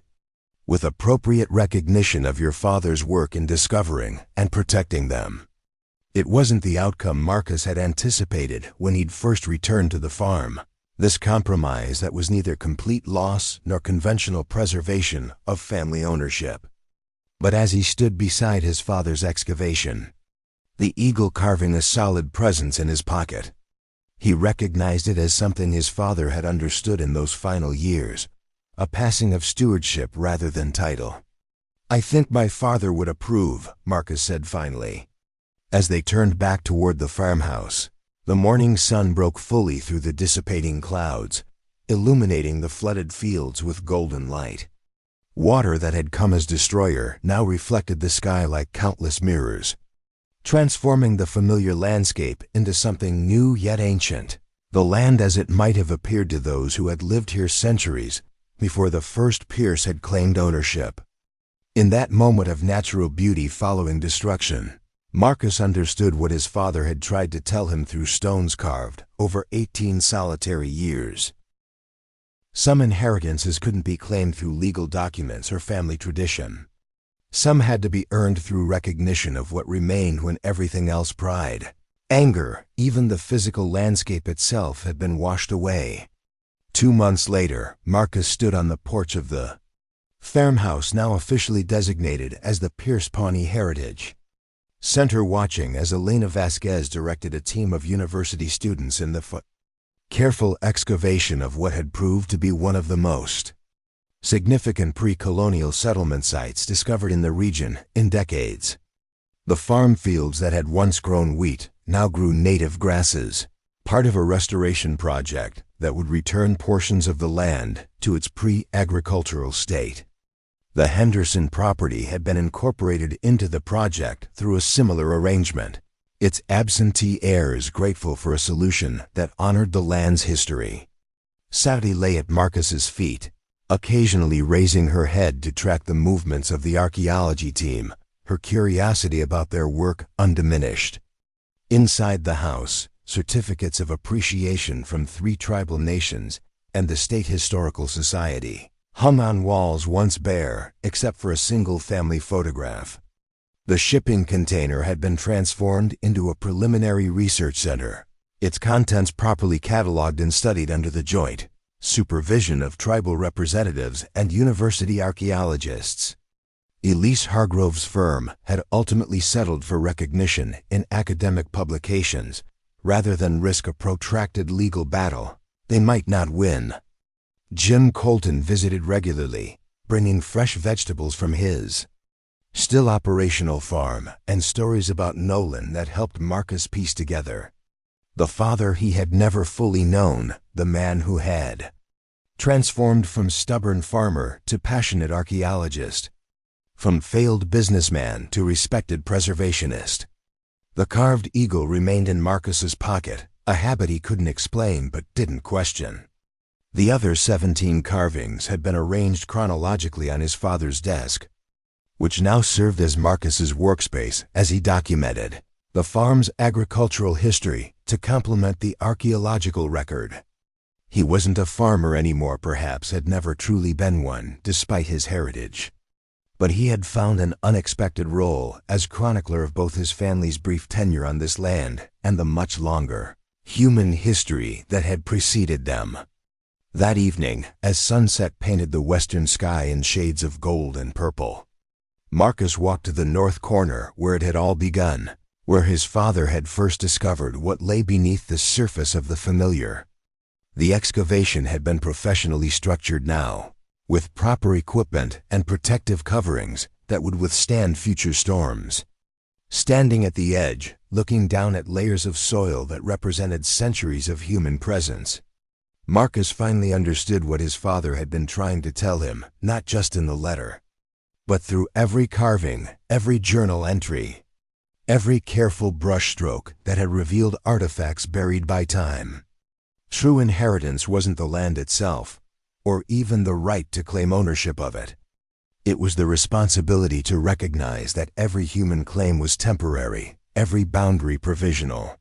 with appropriate recognition of your father's work in discovering and protecting them. It wasn't the outcome Marcus had anticipated when he'd first returned to the farm, this compromise that was neither complete loss nor conventional preservation of family ownership. But as he stood beside his father's excavation, the eagle carving a solid presence in his pocket, he recognized it as something his father had understood in those final years, a passing of stewardship rather than title. I think my father would approve, Marcus said finally. As they turned back toward the farmhouse, the morning sun broke fully through the dissipating clouds, illuminating the flooded fields with golden light. Water that had come as destroyer now reflected the sky like countless mirrors, transforming the familiar landscape into something new yet ancient, the land as it might have appeared to those who had lived here centuries before the first Pierce had claimed ownership. In that moment of natural beauty following destruction, Marcus understood what his father had tried to tell him through stones carved over 18 solitary years. Some inheritances couldn't be claimed through legal documents or family tradition. Some had to be earned through recognition of what remained when everything else, pride, anger, even the physical landscape itself, had been washed away. 2 months later, Marcus stood on the porch of the farmhouse now officially designated as the Pierce Pawnee Heritage Center, watching as Elena Vasquez directed a team of university students in the careful excavation of what had proved to be one of the most significant pre-colonial settlement sites discovered in the region in decades. The farm fields that had once grown wheat now grew native grasses, part of a restoration project that would return portions of the land to its pre-agricultural state. The Henderson property had been incorporated into the project through a similar arrangement, its absentee heirs grateful for a solution that honored the land's history. Hattie lay at Marcus's feet, occasionally raising her head to track the movements of the archaeology team, her curiosity about their work undiminished. Inside the house, certificates of appreciation from 3 tribal nations and the State Historical Society hung on walls once bare except for a single family photograph. The shipping container had been transformed into a preliminary research center, its contents properly cataloged and studied under the joint supervision of tribal representatives and university archaeologists. Elise Hargrove's firm had ultimately settled for recognition in academic publications rather than risk a protracted legal battle they might not win. Jim Colton visited regularly, bringing fresh vegetables from his still operational farm and stories about Nolan that helped Marcus piece together the father he had never fully known, the man who had transformed from stubborn farmer to passionate archaeologist, from failed businessman to respected preservationist. The carved eagle remained in Marcus's pocket, a habit he couldn't explain but didn't question. The other 17 carvings had been arranged chronologically on his father's desk, which now served as Marcus's workspace as he documented the farm's agricultural history to complement the archaeological record. He wasn't a farmer anymore, perhaps had never truly been one despite his heritage. But he had found an unexpected role as chronicler of both his family's brief tenure on this land and the much longer human history that had preceded them. That evening, as sunset painted the western sky in shades of gold and purple, Marcus walked to the north corner where it had all begun, where his father had first discovered what lay beneath the surface of the familiar. The excavation had been professionally structured now, with proper equipment and protective coverings that would withstand future storms. Standing at the edge, looking down at layers of soil that represented centuries of human presence. Marcus finally understood what his father had been trying to tell him, not just in the letter, but through every carving, every journal entry, every careful brushstroke that had revealed artifacts buried by time. True inheritance wasn't the land itself, or even the right to claim ownership of it. It was the responsibility to recognize that every human claim was temporary, every boundary provisional.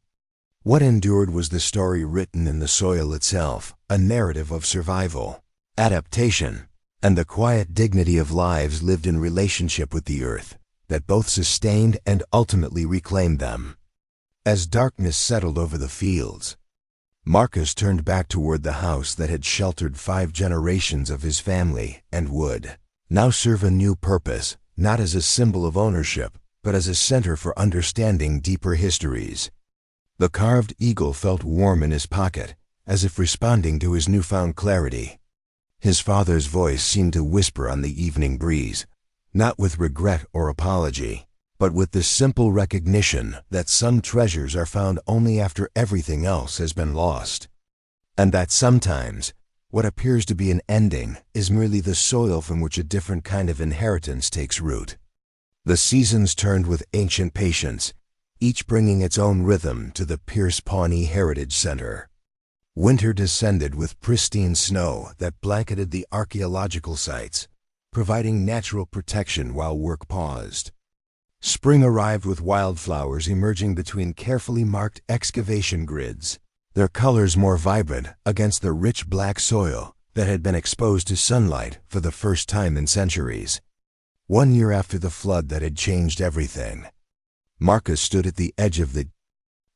What endured was the story written in the soil itself, a narrative of survival, adaptation, and the quiet dignity of lives lived in relationship with the earth, that both sustained and ultimately reclaimed them. As darkness settled over the fields, Marcus turned back toward the house that had sheltered 5 generations of his family and would now serve a new purpose, not as a symbol of ownership, but as a center for understanding deeper histories. The carved eagle felt warm in his pocket, as if responding to his newfound clarity. His father's voice seemed to whisper on the evening breeze, not with regret or apology, but with the simple recognition that some treasures are found only after everything else has been lost, and that sometimes what appears to be an ending is merely the soil from which a different kind of inheritance takes root. The seasons turned with ancient patience, each bringing its own rhythm to the Pierce Pawnee Heritage Center. Winter descended with pristine snow that blanketed the archaeological sites, providing natural protection while work paused. Spring arrived with wildflowers emerging between carefully marked excavation grids, their colors more vibrant against the rich black soil that had been exposed to sunlight for the first time in centuries. 1 year after the flood that had changed everything, Marcus stood at the edge of the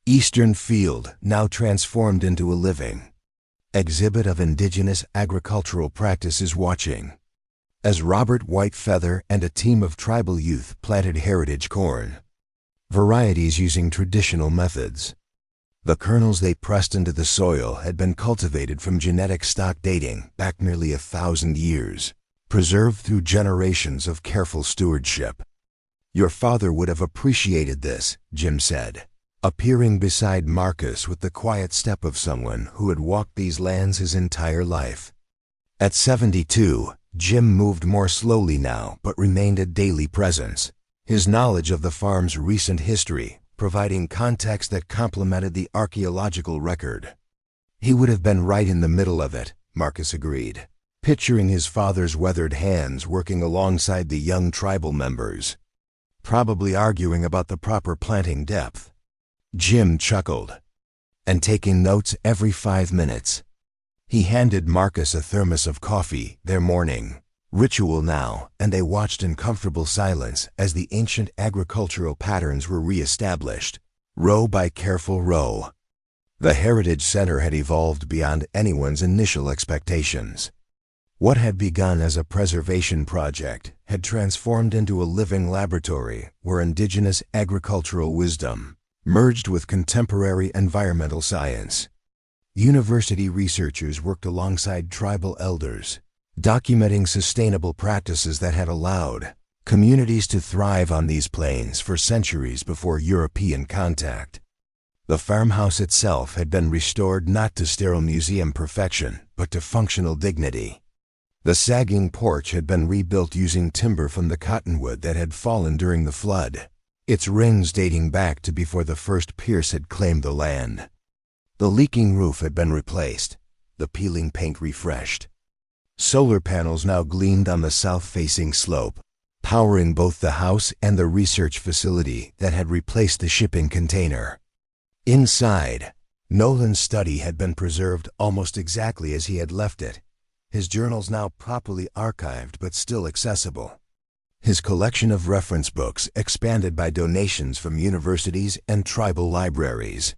eastern field, now transformed into a living exhibit of indigenous agricultural practices, watching as Robert Whitefeather and a team of tribal youth planted heritage corn, varieties using traditional methods. The kernels they pressed into the soil had been cultivated from genetic stock dating back nearly 1,000 years, preserved through generations of careful stewardship. "Your father would have appreciated this," Jim said, appearing beside Marcus with the quiet step of someone who had walked these lands his entire life. At 72, Jim moved more slowly now, but remained a daily presence, his knowledge of the farm's recent history providing context that complemented the archaeological record. He would have been right in the middle of it, Marcus agreed, picturing his father's weathered hands working alongside the young tribal members, probably arguing about the proper planting depth. Jim chuckled, and taking notes every 5 minutes. He handed Marcus a thermos of coffee, their morning ritual now, and they watched in comfortable silence as the ancient agricultural patterns were re-established, row by careful row. The Heritage Center had evolved beyond anyone's initial expectations. What had begun as a preservation project had transformed into a living laboratory where indigenous agricultural wisdom merged with contemporary environmental science. University researchers worked alongside tribal elders, documenting sustainable practices that had allowed communities to thrive on these plains for centuries before European contact. The farmhouse itself had been restored not to sterile museum perfection, but to functional dignity. The sagging porch had been rebuilt using timber from the cottonwood that had fallen during the flood, its rings dating back to before the first Pierce had claimed the land. The leaking roof had been replaced, the peeling paint refreshed. Solar panels now gleamed on the south-facing slope, powering both the house and the research facility that had replaced the shipping container. Inside, Nolan's study had been preserved almost exactly as he had left it, his journals now properly archived but still accessible. His collection of reference books expanded by donations from universities and tribal libraries.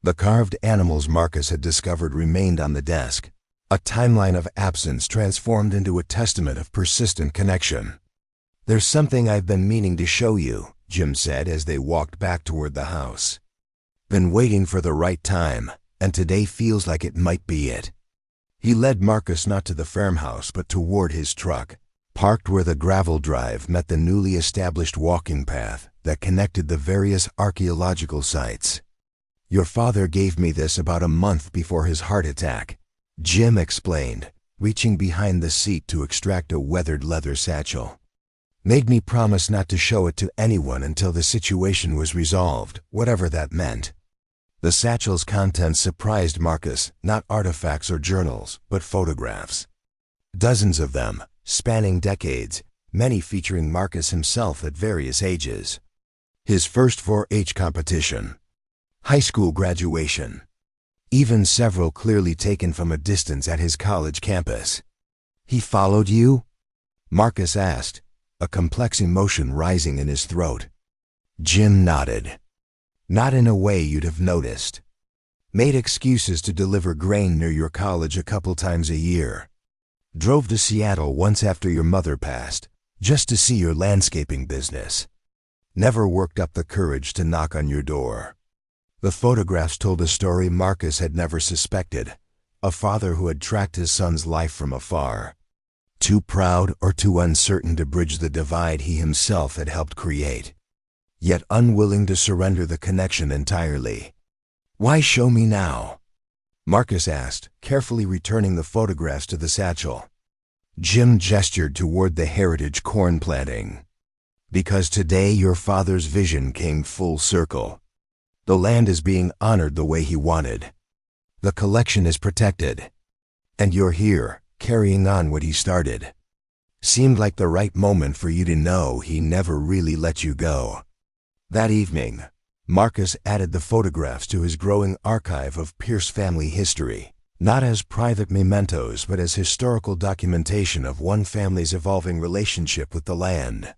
The carved animals Marcus had discovered remained on the desk, a timeline of absence transformed into a testament of persistent connection. "There's something I've been meaning to show you," Jim said as they walked back toward the house. "Been waiting for the right time, and today feels like it might be it." He led Marcus not to the farmhouse but toward his truck, parked where the gravel drive met the newly established walking path that connected the various archaeological sites. "Your father gave me this about a month before his heart attack," Jim explained, reaching behind the seat to extract a weathered leather satchel. "Made me promise not to show it to anyone until the situation was resolved, whatever that meant." The satchel's contents surprised Marcus, not artifacts or journals, but photographs. Dozens of them, spanning decades, many featuring Marcus himself at various ages. His first 4-H competition, high school graduation, even several clearly taken from a distance at his college campus. "He followed you?" Marcus asked, a complex emotion rising in his throat. Jim nodded. "Not in a way you'd have noticed. Made excuses to deliver grain near your college a couple times a year. Drove to Seattle once after your mother passed, just to see your landscaping business. Never worked up the courage to knock on your door." The photographs told a story Marcus had never suspected, a father who had tracked his son's life from afar. Too proud or too uncertain to bridge the divide he himself had helped create, yet unwilling to surrender the connection entirely. "Why show me now?" Marcus asked, carefully returning the photographs to the satchel. Jim gestured toward the heritage corn planting. "Because today your father's vision came full circle. The land is being honored the way he wanted. The collection is protected. And you're here, carrying on what he started. Seemed like the right moment for you to know he never really let you go." That evening, Marcus added the photographs to his growing archive of Pierce family history, not as private mementos but as historical documentation of one family's evolving relationship with the land.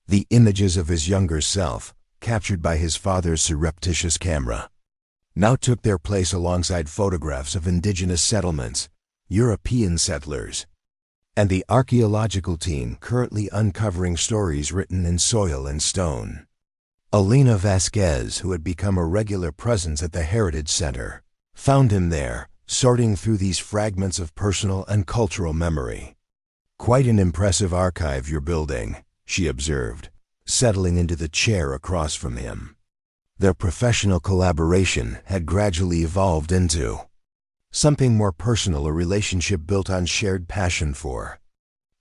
The images of his younger self, captured by his father's surreptitious camera, now took their place alongside photographs of indigenous settlements, European settlers, and the archaeological team currently uncovering stories written in soil and stone. Alina Vasquez, who had become a regular presence at the Heritage Center, found him there, sorting through these fragments of personal and cultural memory. "Quite an impressive archive you're building," she observed, settling into the chair across from him. Their professional collaboration had gradually evolved into something more personal, a relationship built on shared passion for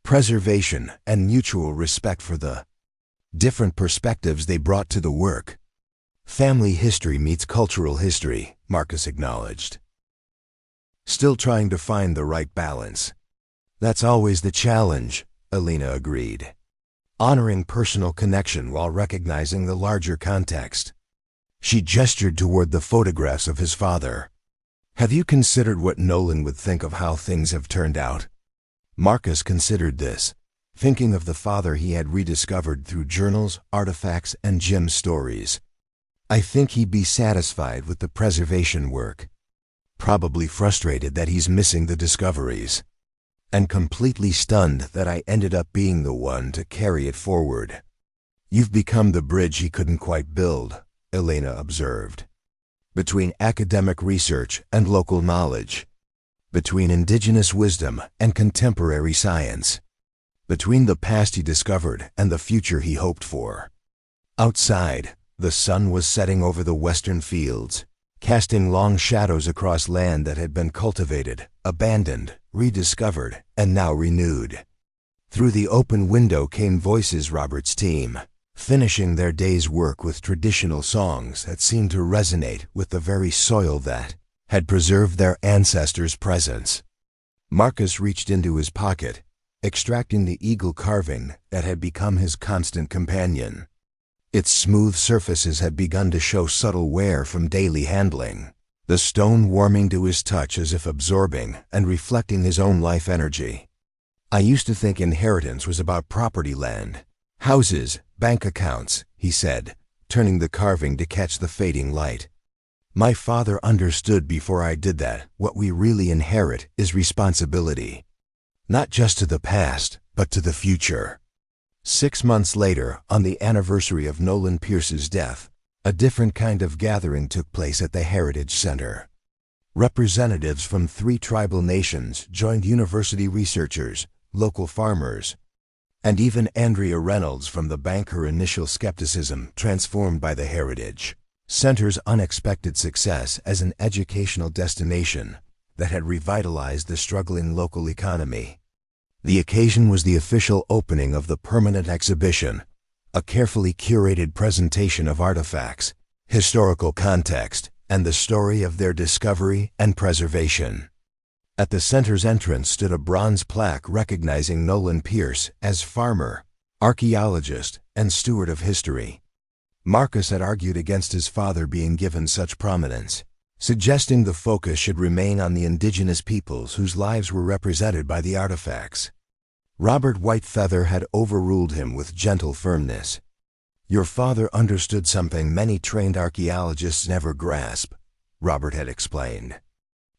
preservation and mutual respect for the different perspectives they brought to the work. "Family history meets cultural history," Marcus acknowledged. "Still trying to find the right balance." "That's always the challenge," Alina agreed. "Honoring personal connection while recognizing the larger context." She gestured toward the photographs of his father. "Have you considered what Nolan would think of how things have turned out?" Marcus considered this, thinking of the father he had rediscovered through journals, artifacts, and Jim's stories. "I think he'd be satisfied with the preservation work. Probably frustrated that he's missing the discoveries. And completely stunned that I ended up being the one to carry it forward." "You've become the bridge he couldn't quite build," Elena observed. "Between academic research and local knowledge. Between indigenous wisdom and contemporary science. Between the past he discovered and the future he hoped for." Outside, the sun was setting over the western fields, casting long shadows across land that had been cultivated, abandoned, rediscovered, and now renewed. Through the open window came voices Robert's team, finishing their day's work with traditional songs that seemed to resonate with the very soil that had preserved their ancestors' presence. Marcus reached into his pocket, extracting the eagle carving that had become his constant companion. Its smooth surfaces had begun to show subtle wear from daily handling, the stone warming to his touch as if absorbing and reflecting his own life energy. "I used to think inheritance was about property, land, houses, bank accounts," he said, turning the carving to catch the fading light. "My father understood before I did that what we really inherit is responsibility. Not just to the past, but to the future." 6 months later, on the anniversary of Nolan Pierce's death, a different kind of gathering took place at the Heritage Center. Representatives from 3 tribal nations joined university researchers, local farmers, And even Andrea Reynolds from the bank, her initial skepticism transformed by the heritage. Center's unexpected success as an educational destination that had revitalized the struggling local economy. The occasion was the official opening of the permanent exhibition, a carefully curated presentation of artifacts, historical context, and the story of their discovery and preservation. At the center's entrance stood a bronze plaque recognizing Nolan Pierce as farmer, archaeologist, and steward of history. Marcus had argued against his father being given such prominence, suggesting the focus should remain on the indigenous peoples whose lives were represented by the artifacts. Robert Whitefeather had overruled him with gentle firmness. "Your father understood something many trained archaeologists never grasp," Robert had explained.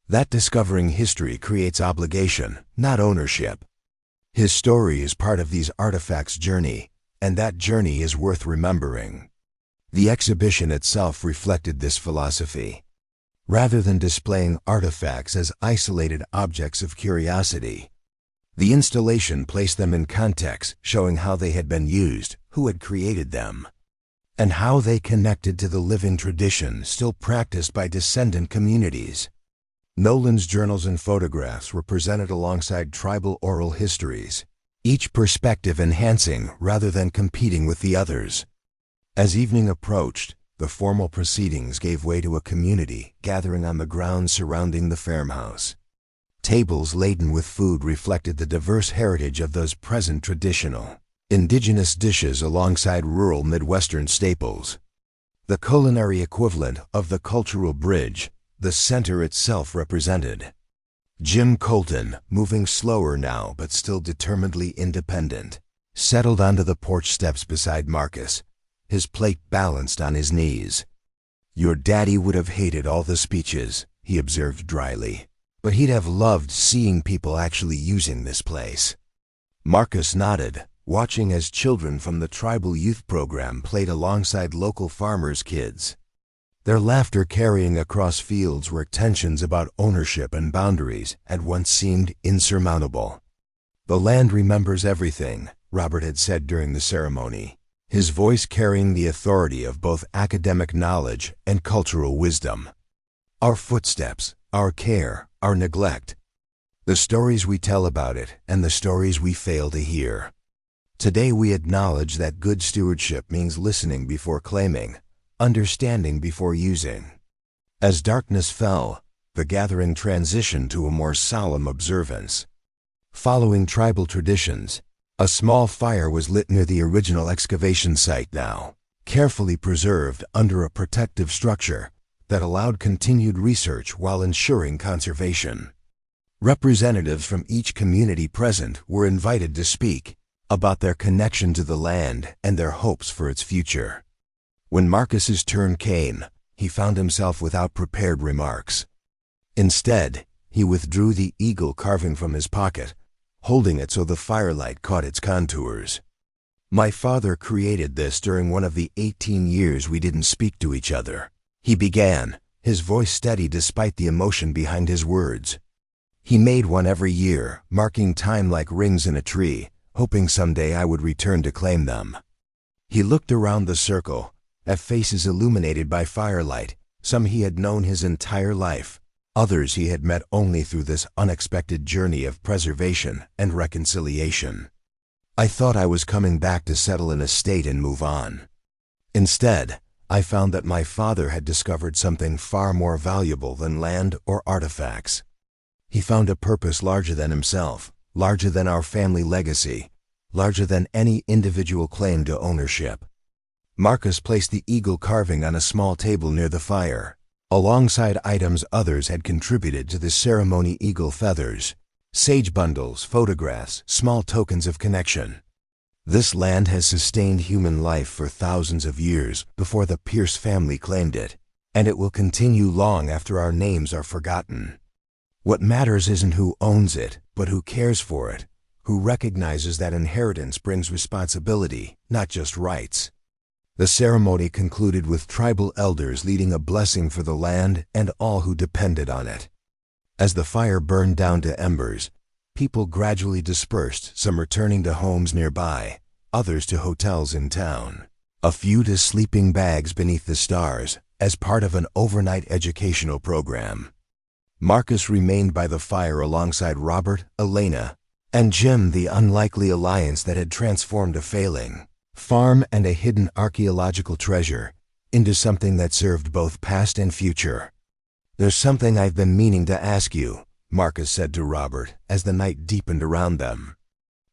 "That discovering history creates obligation, not ownership. His story is part of these artifacts' journey, and that journey is worth remembering." The exhibition itself reflected this philosophy. Rather than displaying artifacts as isolated objects of curiosity, the installation placed them in context, showing how they had been used, who had created them, and how they connected to the living tradition still practiced by descendant communities. Nolan's journals and photographs were presented alongside tribal oral histories, each perspective enhancing rather than competing with the others. As evening approached, the formal proceedings gave way to a community gathering on the grounds surrounding the farmhouse. Tables laden with food reflected the diverse heritage of those present traditional, indigenous dishes alongside rural Midwestern staples. The culinary equivalent of the cultural bridge, the center itself represented. Jim Colton, moving slower now but still determinedly independent, settled onto the porch steps beside Marcus, his plate balanced on his knees. "Your daddy would have hated all the speeches," he observed dryly, "but he'd have loved seeing people actually using this place." Marcus nodded, watching as children from the tribal youth program played alongside local farmers' kids, their laughter carrying across fields where tensions about ownership and boundaries had once seemed insurmountable. "The land remembers everything," Robert had said during the ceremony, his voice carrying the authority of both academic knowledge and cultural wisdom. "Our footsteps, our care, our neglect. The stories we tell about it and the stories we fail to hear. Today we acknowledge that good stewardship means listening before claiming, understanding before using." As darkness fell, the gathering transitioned to a more solemn observance. Following tribal traditions, a small fire was lit near the original excavation site now, carefully preserved under a protective structure that allowed continued research while ensuring conservation. Representatives from each community present were invited to speak about their connection to the land and their hopes for its future. When Marcus's turn came, he found himself without prepared remarks. Instead, he withdrew the eagle carving from his pocket, holding it so the firelight caught its contours. "My father created this during one of the 18 years we didn't speak to each other," he began, his voice steady despite the emotion behind his words. "He made one every year, marking time like rings in a tree, hoping someday I would return to claim them." He looked around the circle, at faces illuminated by firelight, some he had known his entire life, others he had met only through this unexpected journey of preservation and reconciliation. "I thought I was coming back to settle in a state and move on. Instead, I found that my father had discovered something far more valuable than land or artifacts. He found a purpose larger than himself, larger than our family legacy, larger than any individual claim to ownership." Marcus placed the eagle carving on a small table near the fire, alongside items others had contributed to the ceremony: eagle feathers, sage bundles, photographs, small tokens of connection. "This land has sustained human life for thousands of years before the Pierce family claimed it, and it will continue long after our names are forgotten. What matters isn't who owns it, but who cares for it, who recognizes that inheritance brings responsibility, not just rights." The ceremony concluded with tribal elders leading a blessing for the land and all who depended on it. As the fire burned down to embers, People gradually dispersed, some returning to homes nearby, others to hotels in town, a few to sleeping bags beneath the stars as part of an overnight educational program. Marcus remained by the fire alongside Robert, Elena, and Jim, the unlikely alliance that had transformed a failing farm and a hidden archaeological treasure into something that served both past and future. "There's something I've been meaning to ask you," Marcus said to Robert as the night deepened around them.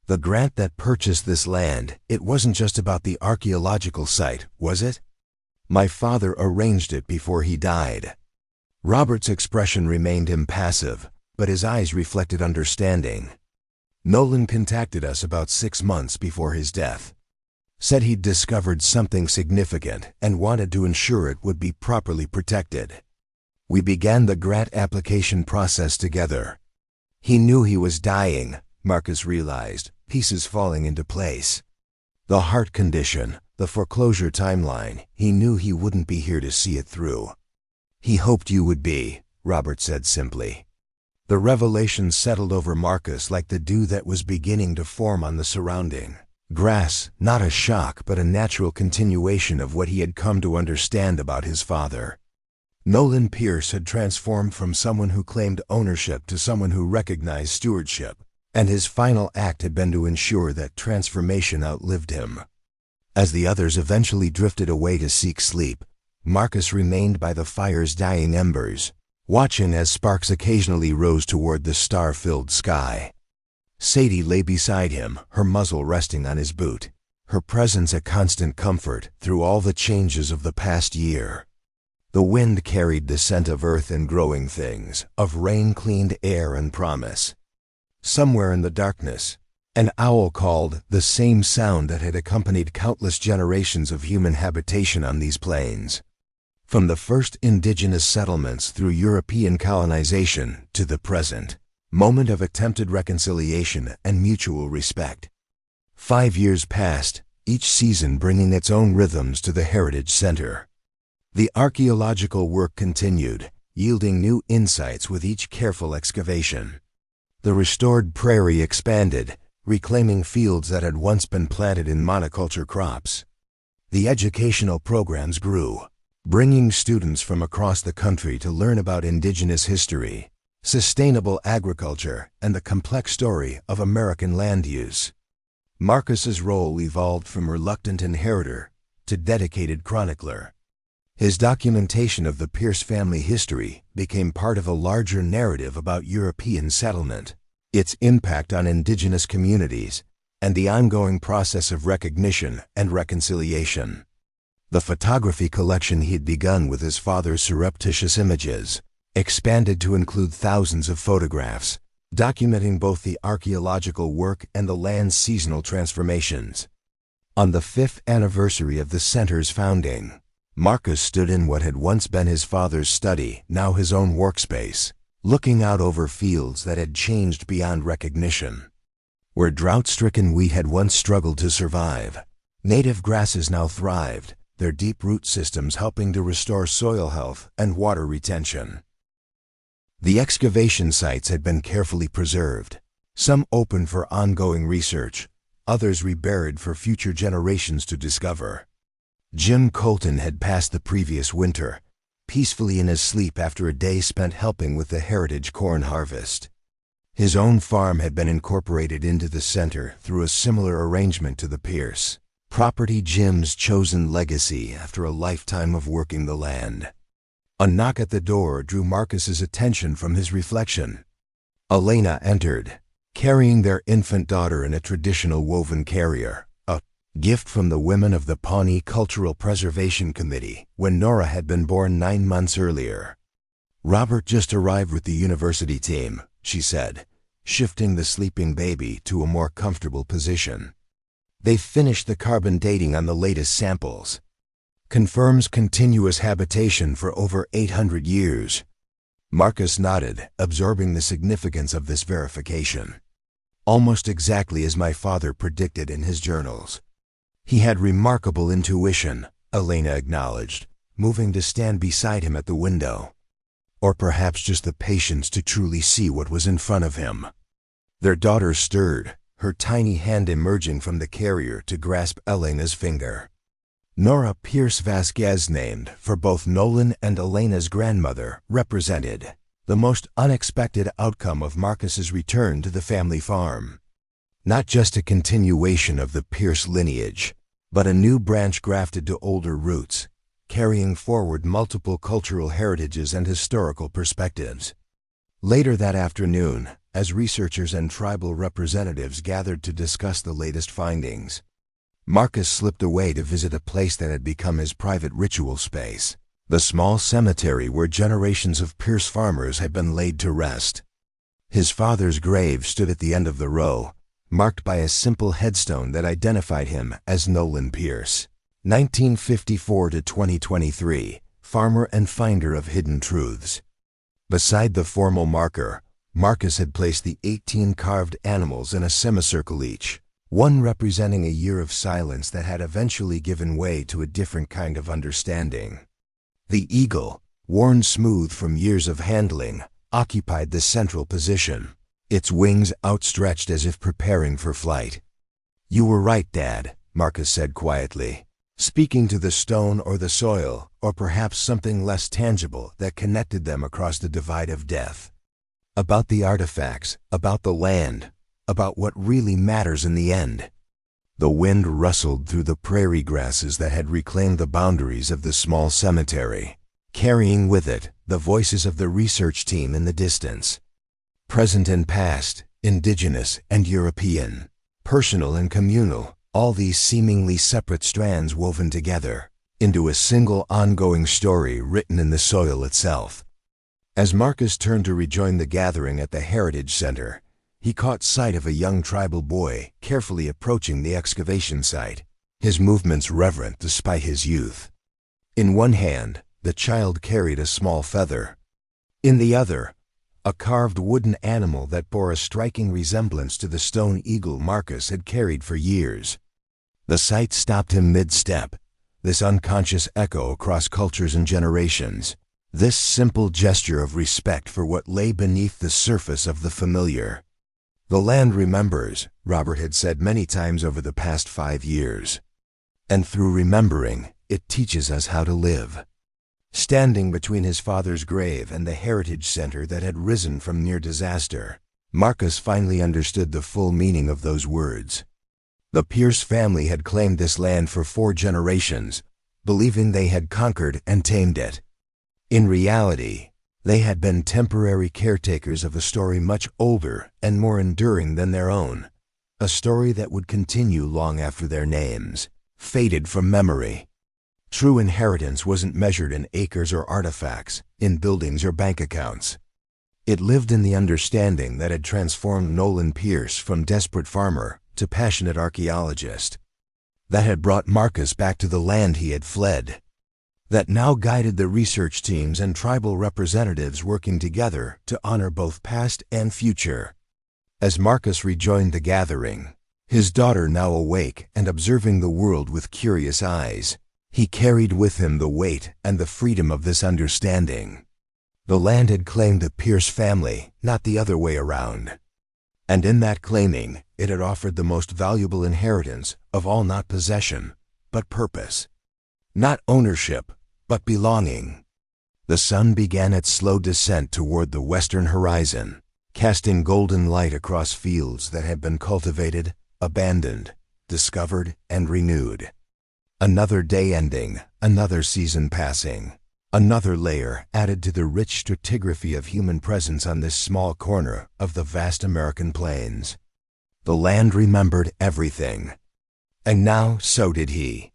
"The grant that purchased this land, it wasn't just about the archaeological site, was it? My father arranged it before he died." Robert's expression remained impassive, but his eyes reflected understanding. "Nolan contacted us about 6 months before his death. Said he'd discovered something significant and wanted to ensure it would be properly protected. We began the grant application process together. He knew he was dying," Marcus realized, pieces falling into place. "The heart condition, the foreclosure timeline, he knew he wouldn't be here to see it through." "He hoped you would be," Robert said simply. The revelation settled over Marcus like the dew that was beginning to form on the surrounding grass, not a shock but a natural continuation of what he had come to understand about his father. Nolan Pierce had transformed from someone who claimed ownership to someone who recognized stewardship, and his final act had been to ensure that transformation outlived him. As the others eventually drifted away to seek sleep, Marcus remained by the fire's dying embers, watching as sparks occasionally rose toward the star-filled sky. Sadie lay beside him, her muzzle resting on his boot, her presence a constant comfort through all the changes of the past year. The wind carried the scent of earth and growing things, of rain-cleaned air and promise. Somewhere in the darkness, an owl called, the same sound that had accompanied countless generations of human habitation on these plains. From the first indigenous settlements through European colonization to the present moment of attempted reconciliation and mutual respect. 5 years passed, each season bringing its own rhythms to the Heritage Center. The archaeological work continued, yielding new insights with each careful excavation. The restored prairie expanded, reclaiming fields that had once been planted in monoculture crops. The educational programs grew, bringing students from across the country to learn about indigenous history, sustainable agriculture, and the complex story of American land use. Marcus's role evolved from reluctant inheritor to dedicated chronicler. His documentation of the Pierce family history became part of a larger narrative about European settlement, its impact on indigenous communities, and the ongoing process of recognition and reconciliation. The photography collection he'd begun with his father's surreptitious images expanded to include thousands of photographs, documenting both the archaeological work and the land's seasonal transformations. On the 5th anniversary of the center's founding, Marcus stood in what had once been his father's study, now his own workspace, looking out over fields that had changed beyond recognition. Where drought-stricken wheat had once struggled to survive, native grasses now thrived, their deep root systems helping to restore soil health and water retention. The excavation sites had been carefully preserved, some open for ongoing research, others reburied for future generations to discover. Jim Colton had passed the previous winter, peacefully in his sleep after a day spent helping with the heritage corn harvest. His own farm had been incorporated into the center through a similar arrangement to the Pierce property, Jim's chosen legacy after a lifetime of working the land. A knock at the door drew Marcus's attention from his reflection. Elena entered, carrying their infant daughter in a traditional woven carrier, a gift from the women of the Pawnee Cultural Preservation Committee when Nora had been born 9 months earlier. "Robert just arrived with the university team," she said, shifting the sleeping baby to a more comfortable position. "They've finished the carbon dating on the latest samples. Confirms continuous habitation for over 800 years. Marcus nodded, absorbing the significance of this verification. "Almost exactly as my father predicted in his journals." "He had remarkable intuition," Elena acknowledged, moving to stand beside him at the window. "Or perhaps just the patience to truly see what was in front of him." Their daughter stirred, her tiny hand emerging from the carrier to grasp Elena's finger. Nora Pierce Vasquez, named for both Nolan and Elena's grandmother, represented the most unexpected outcome of Marcus's return to the family farm. Not just a continuation of the Pierce lineage, but a new branch grafted to older roots, carrying forward multiple cultural heritages and historical perspectives. Later that afternoon, as researchers and tribal representatives gathered to discuss the latest findings, Marcus slipped away to visit a place that had become his private ritual space, the small cemetery where generations of Pierce farmers had been laid to rest. His father's grave stood at the end of the row, marked by a simple headstone that identified him as Nolan Pierce, 1954 to 2023, farmer and finder of hidden truths. Beside the formal marker, Marcus had placed the 18 carved animals in a semicircle each, one representing a year of silence that had eventually given way to a different kind of understanding. The eagle, worn smooth from years of handling, occupied the central position, its wings outstretched as if preparing for flight. "You were right, Dad," Marcus said quietly, speaking to the stone or the soil, or perhaps something less tangible that connected them across the divide of death. About the artifacts, about the land, about what really matters in the end. The wind rustled through the prairie grasses that had reclaimed the boundaries of the small cemetery, carrying with it the voices of the research team in the distance. Present and past, indigenous and European, personal and communal, all these seemingly separate strands woven together into a single ongoing story written in the soil itself. As Marcus turned to rejoin the gathering at the Heritage Center, he caught sight of a young tribal boy carefully approaching the excavation site, his movements reverent despite his youth. In one hand, the child carried a small feather. In the other, a carved wooden animal that bore a striking resemblance to the stone eagle Marcus had carried for years. The sight stopped him mid-step, this unconscious echo across cultures and generations, this simple gesture of respect for what lay beneath the surface of the familiar. "The land remembers," Robert had said many times over the past 5 years. And through remembering, it teaches us how to live. Standing between his father's grave and the Heritage Center that had risen from near disaster, Marcus finally understood the full meaning of those words. The Pierce family had claimed this land for 4 generations, believing they had conquered and tamed it. In reality, they had been temporary caretakers of a story much older and more enduring than their own, a story that would continue long after their names faded from memory. True inheritance wasn't measured in acres or artifacts, in buildings or bank accounts. It lived in the understanding that had transformed Nolan Pierce from desperate farmer to passionate archaeologist, that had brought Marcus back to the land he had fled, that now guided the research teams and tribal representatives working together to honor both past and future. As Marcus rejoined the gathering, his daughter now awake and observing the world with curious eyes, he carried with him the weight and the freedom of this understanding. The land had claimed the Pierce family, not the other way around. And in that claiming, it had offered the most valuable inheritance of all, not possession, but purpose. Not ownership, but belonging. The sun began its slow descent toward the western horizon, casting golden light across fields that had been cultivated, abandoned, discovered, and renewed. Another day ending, another season passing, another layer added to the rich stratigraphy of human presence on this small corner of the vast American plains. The land remembered everything. And now so did he.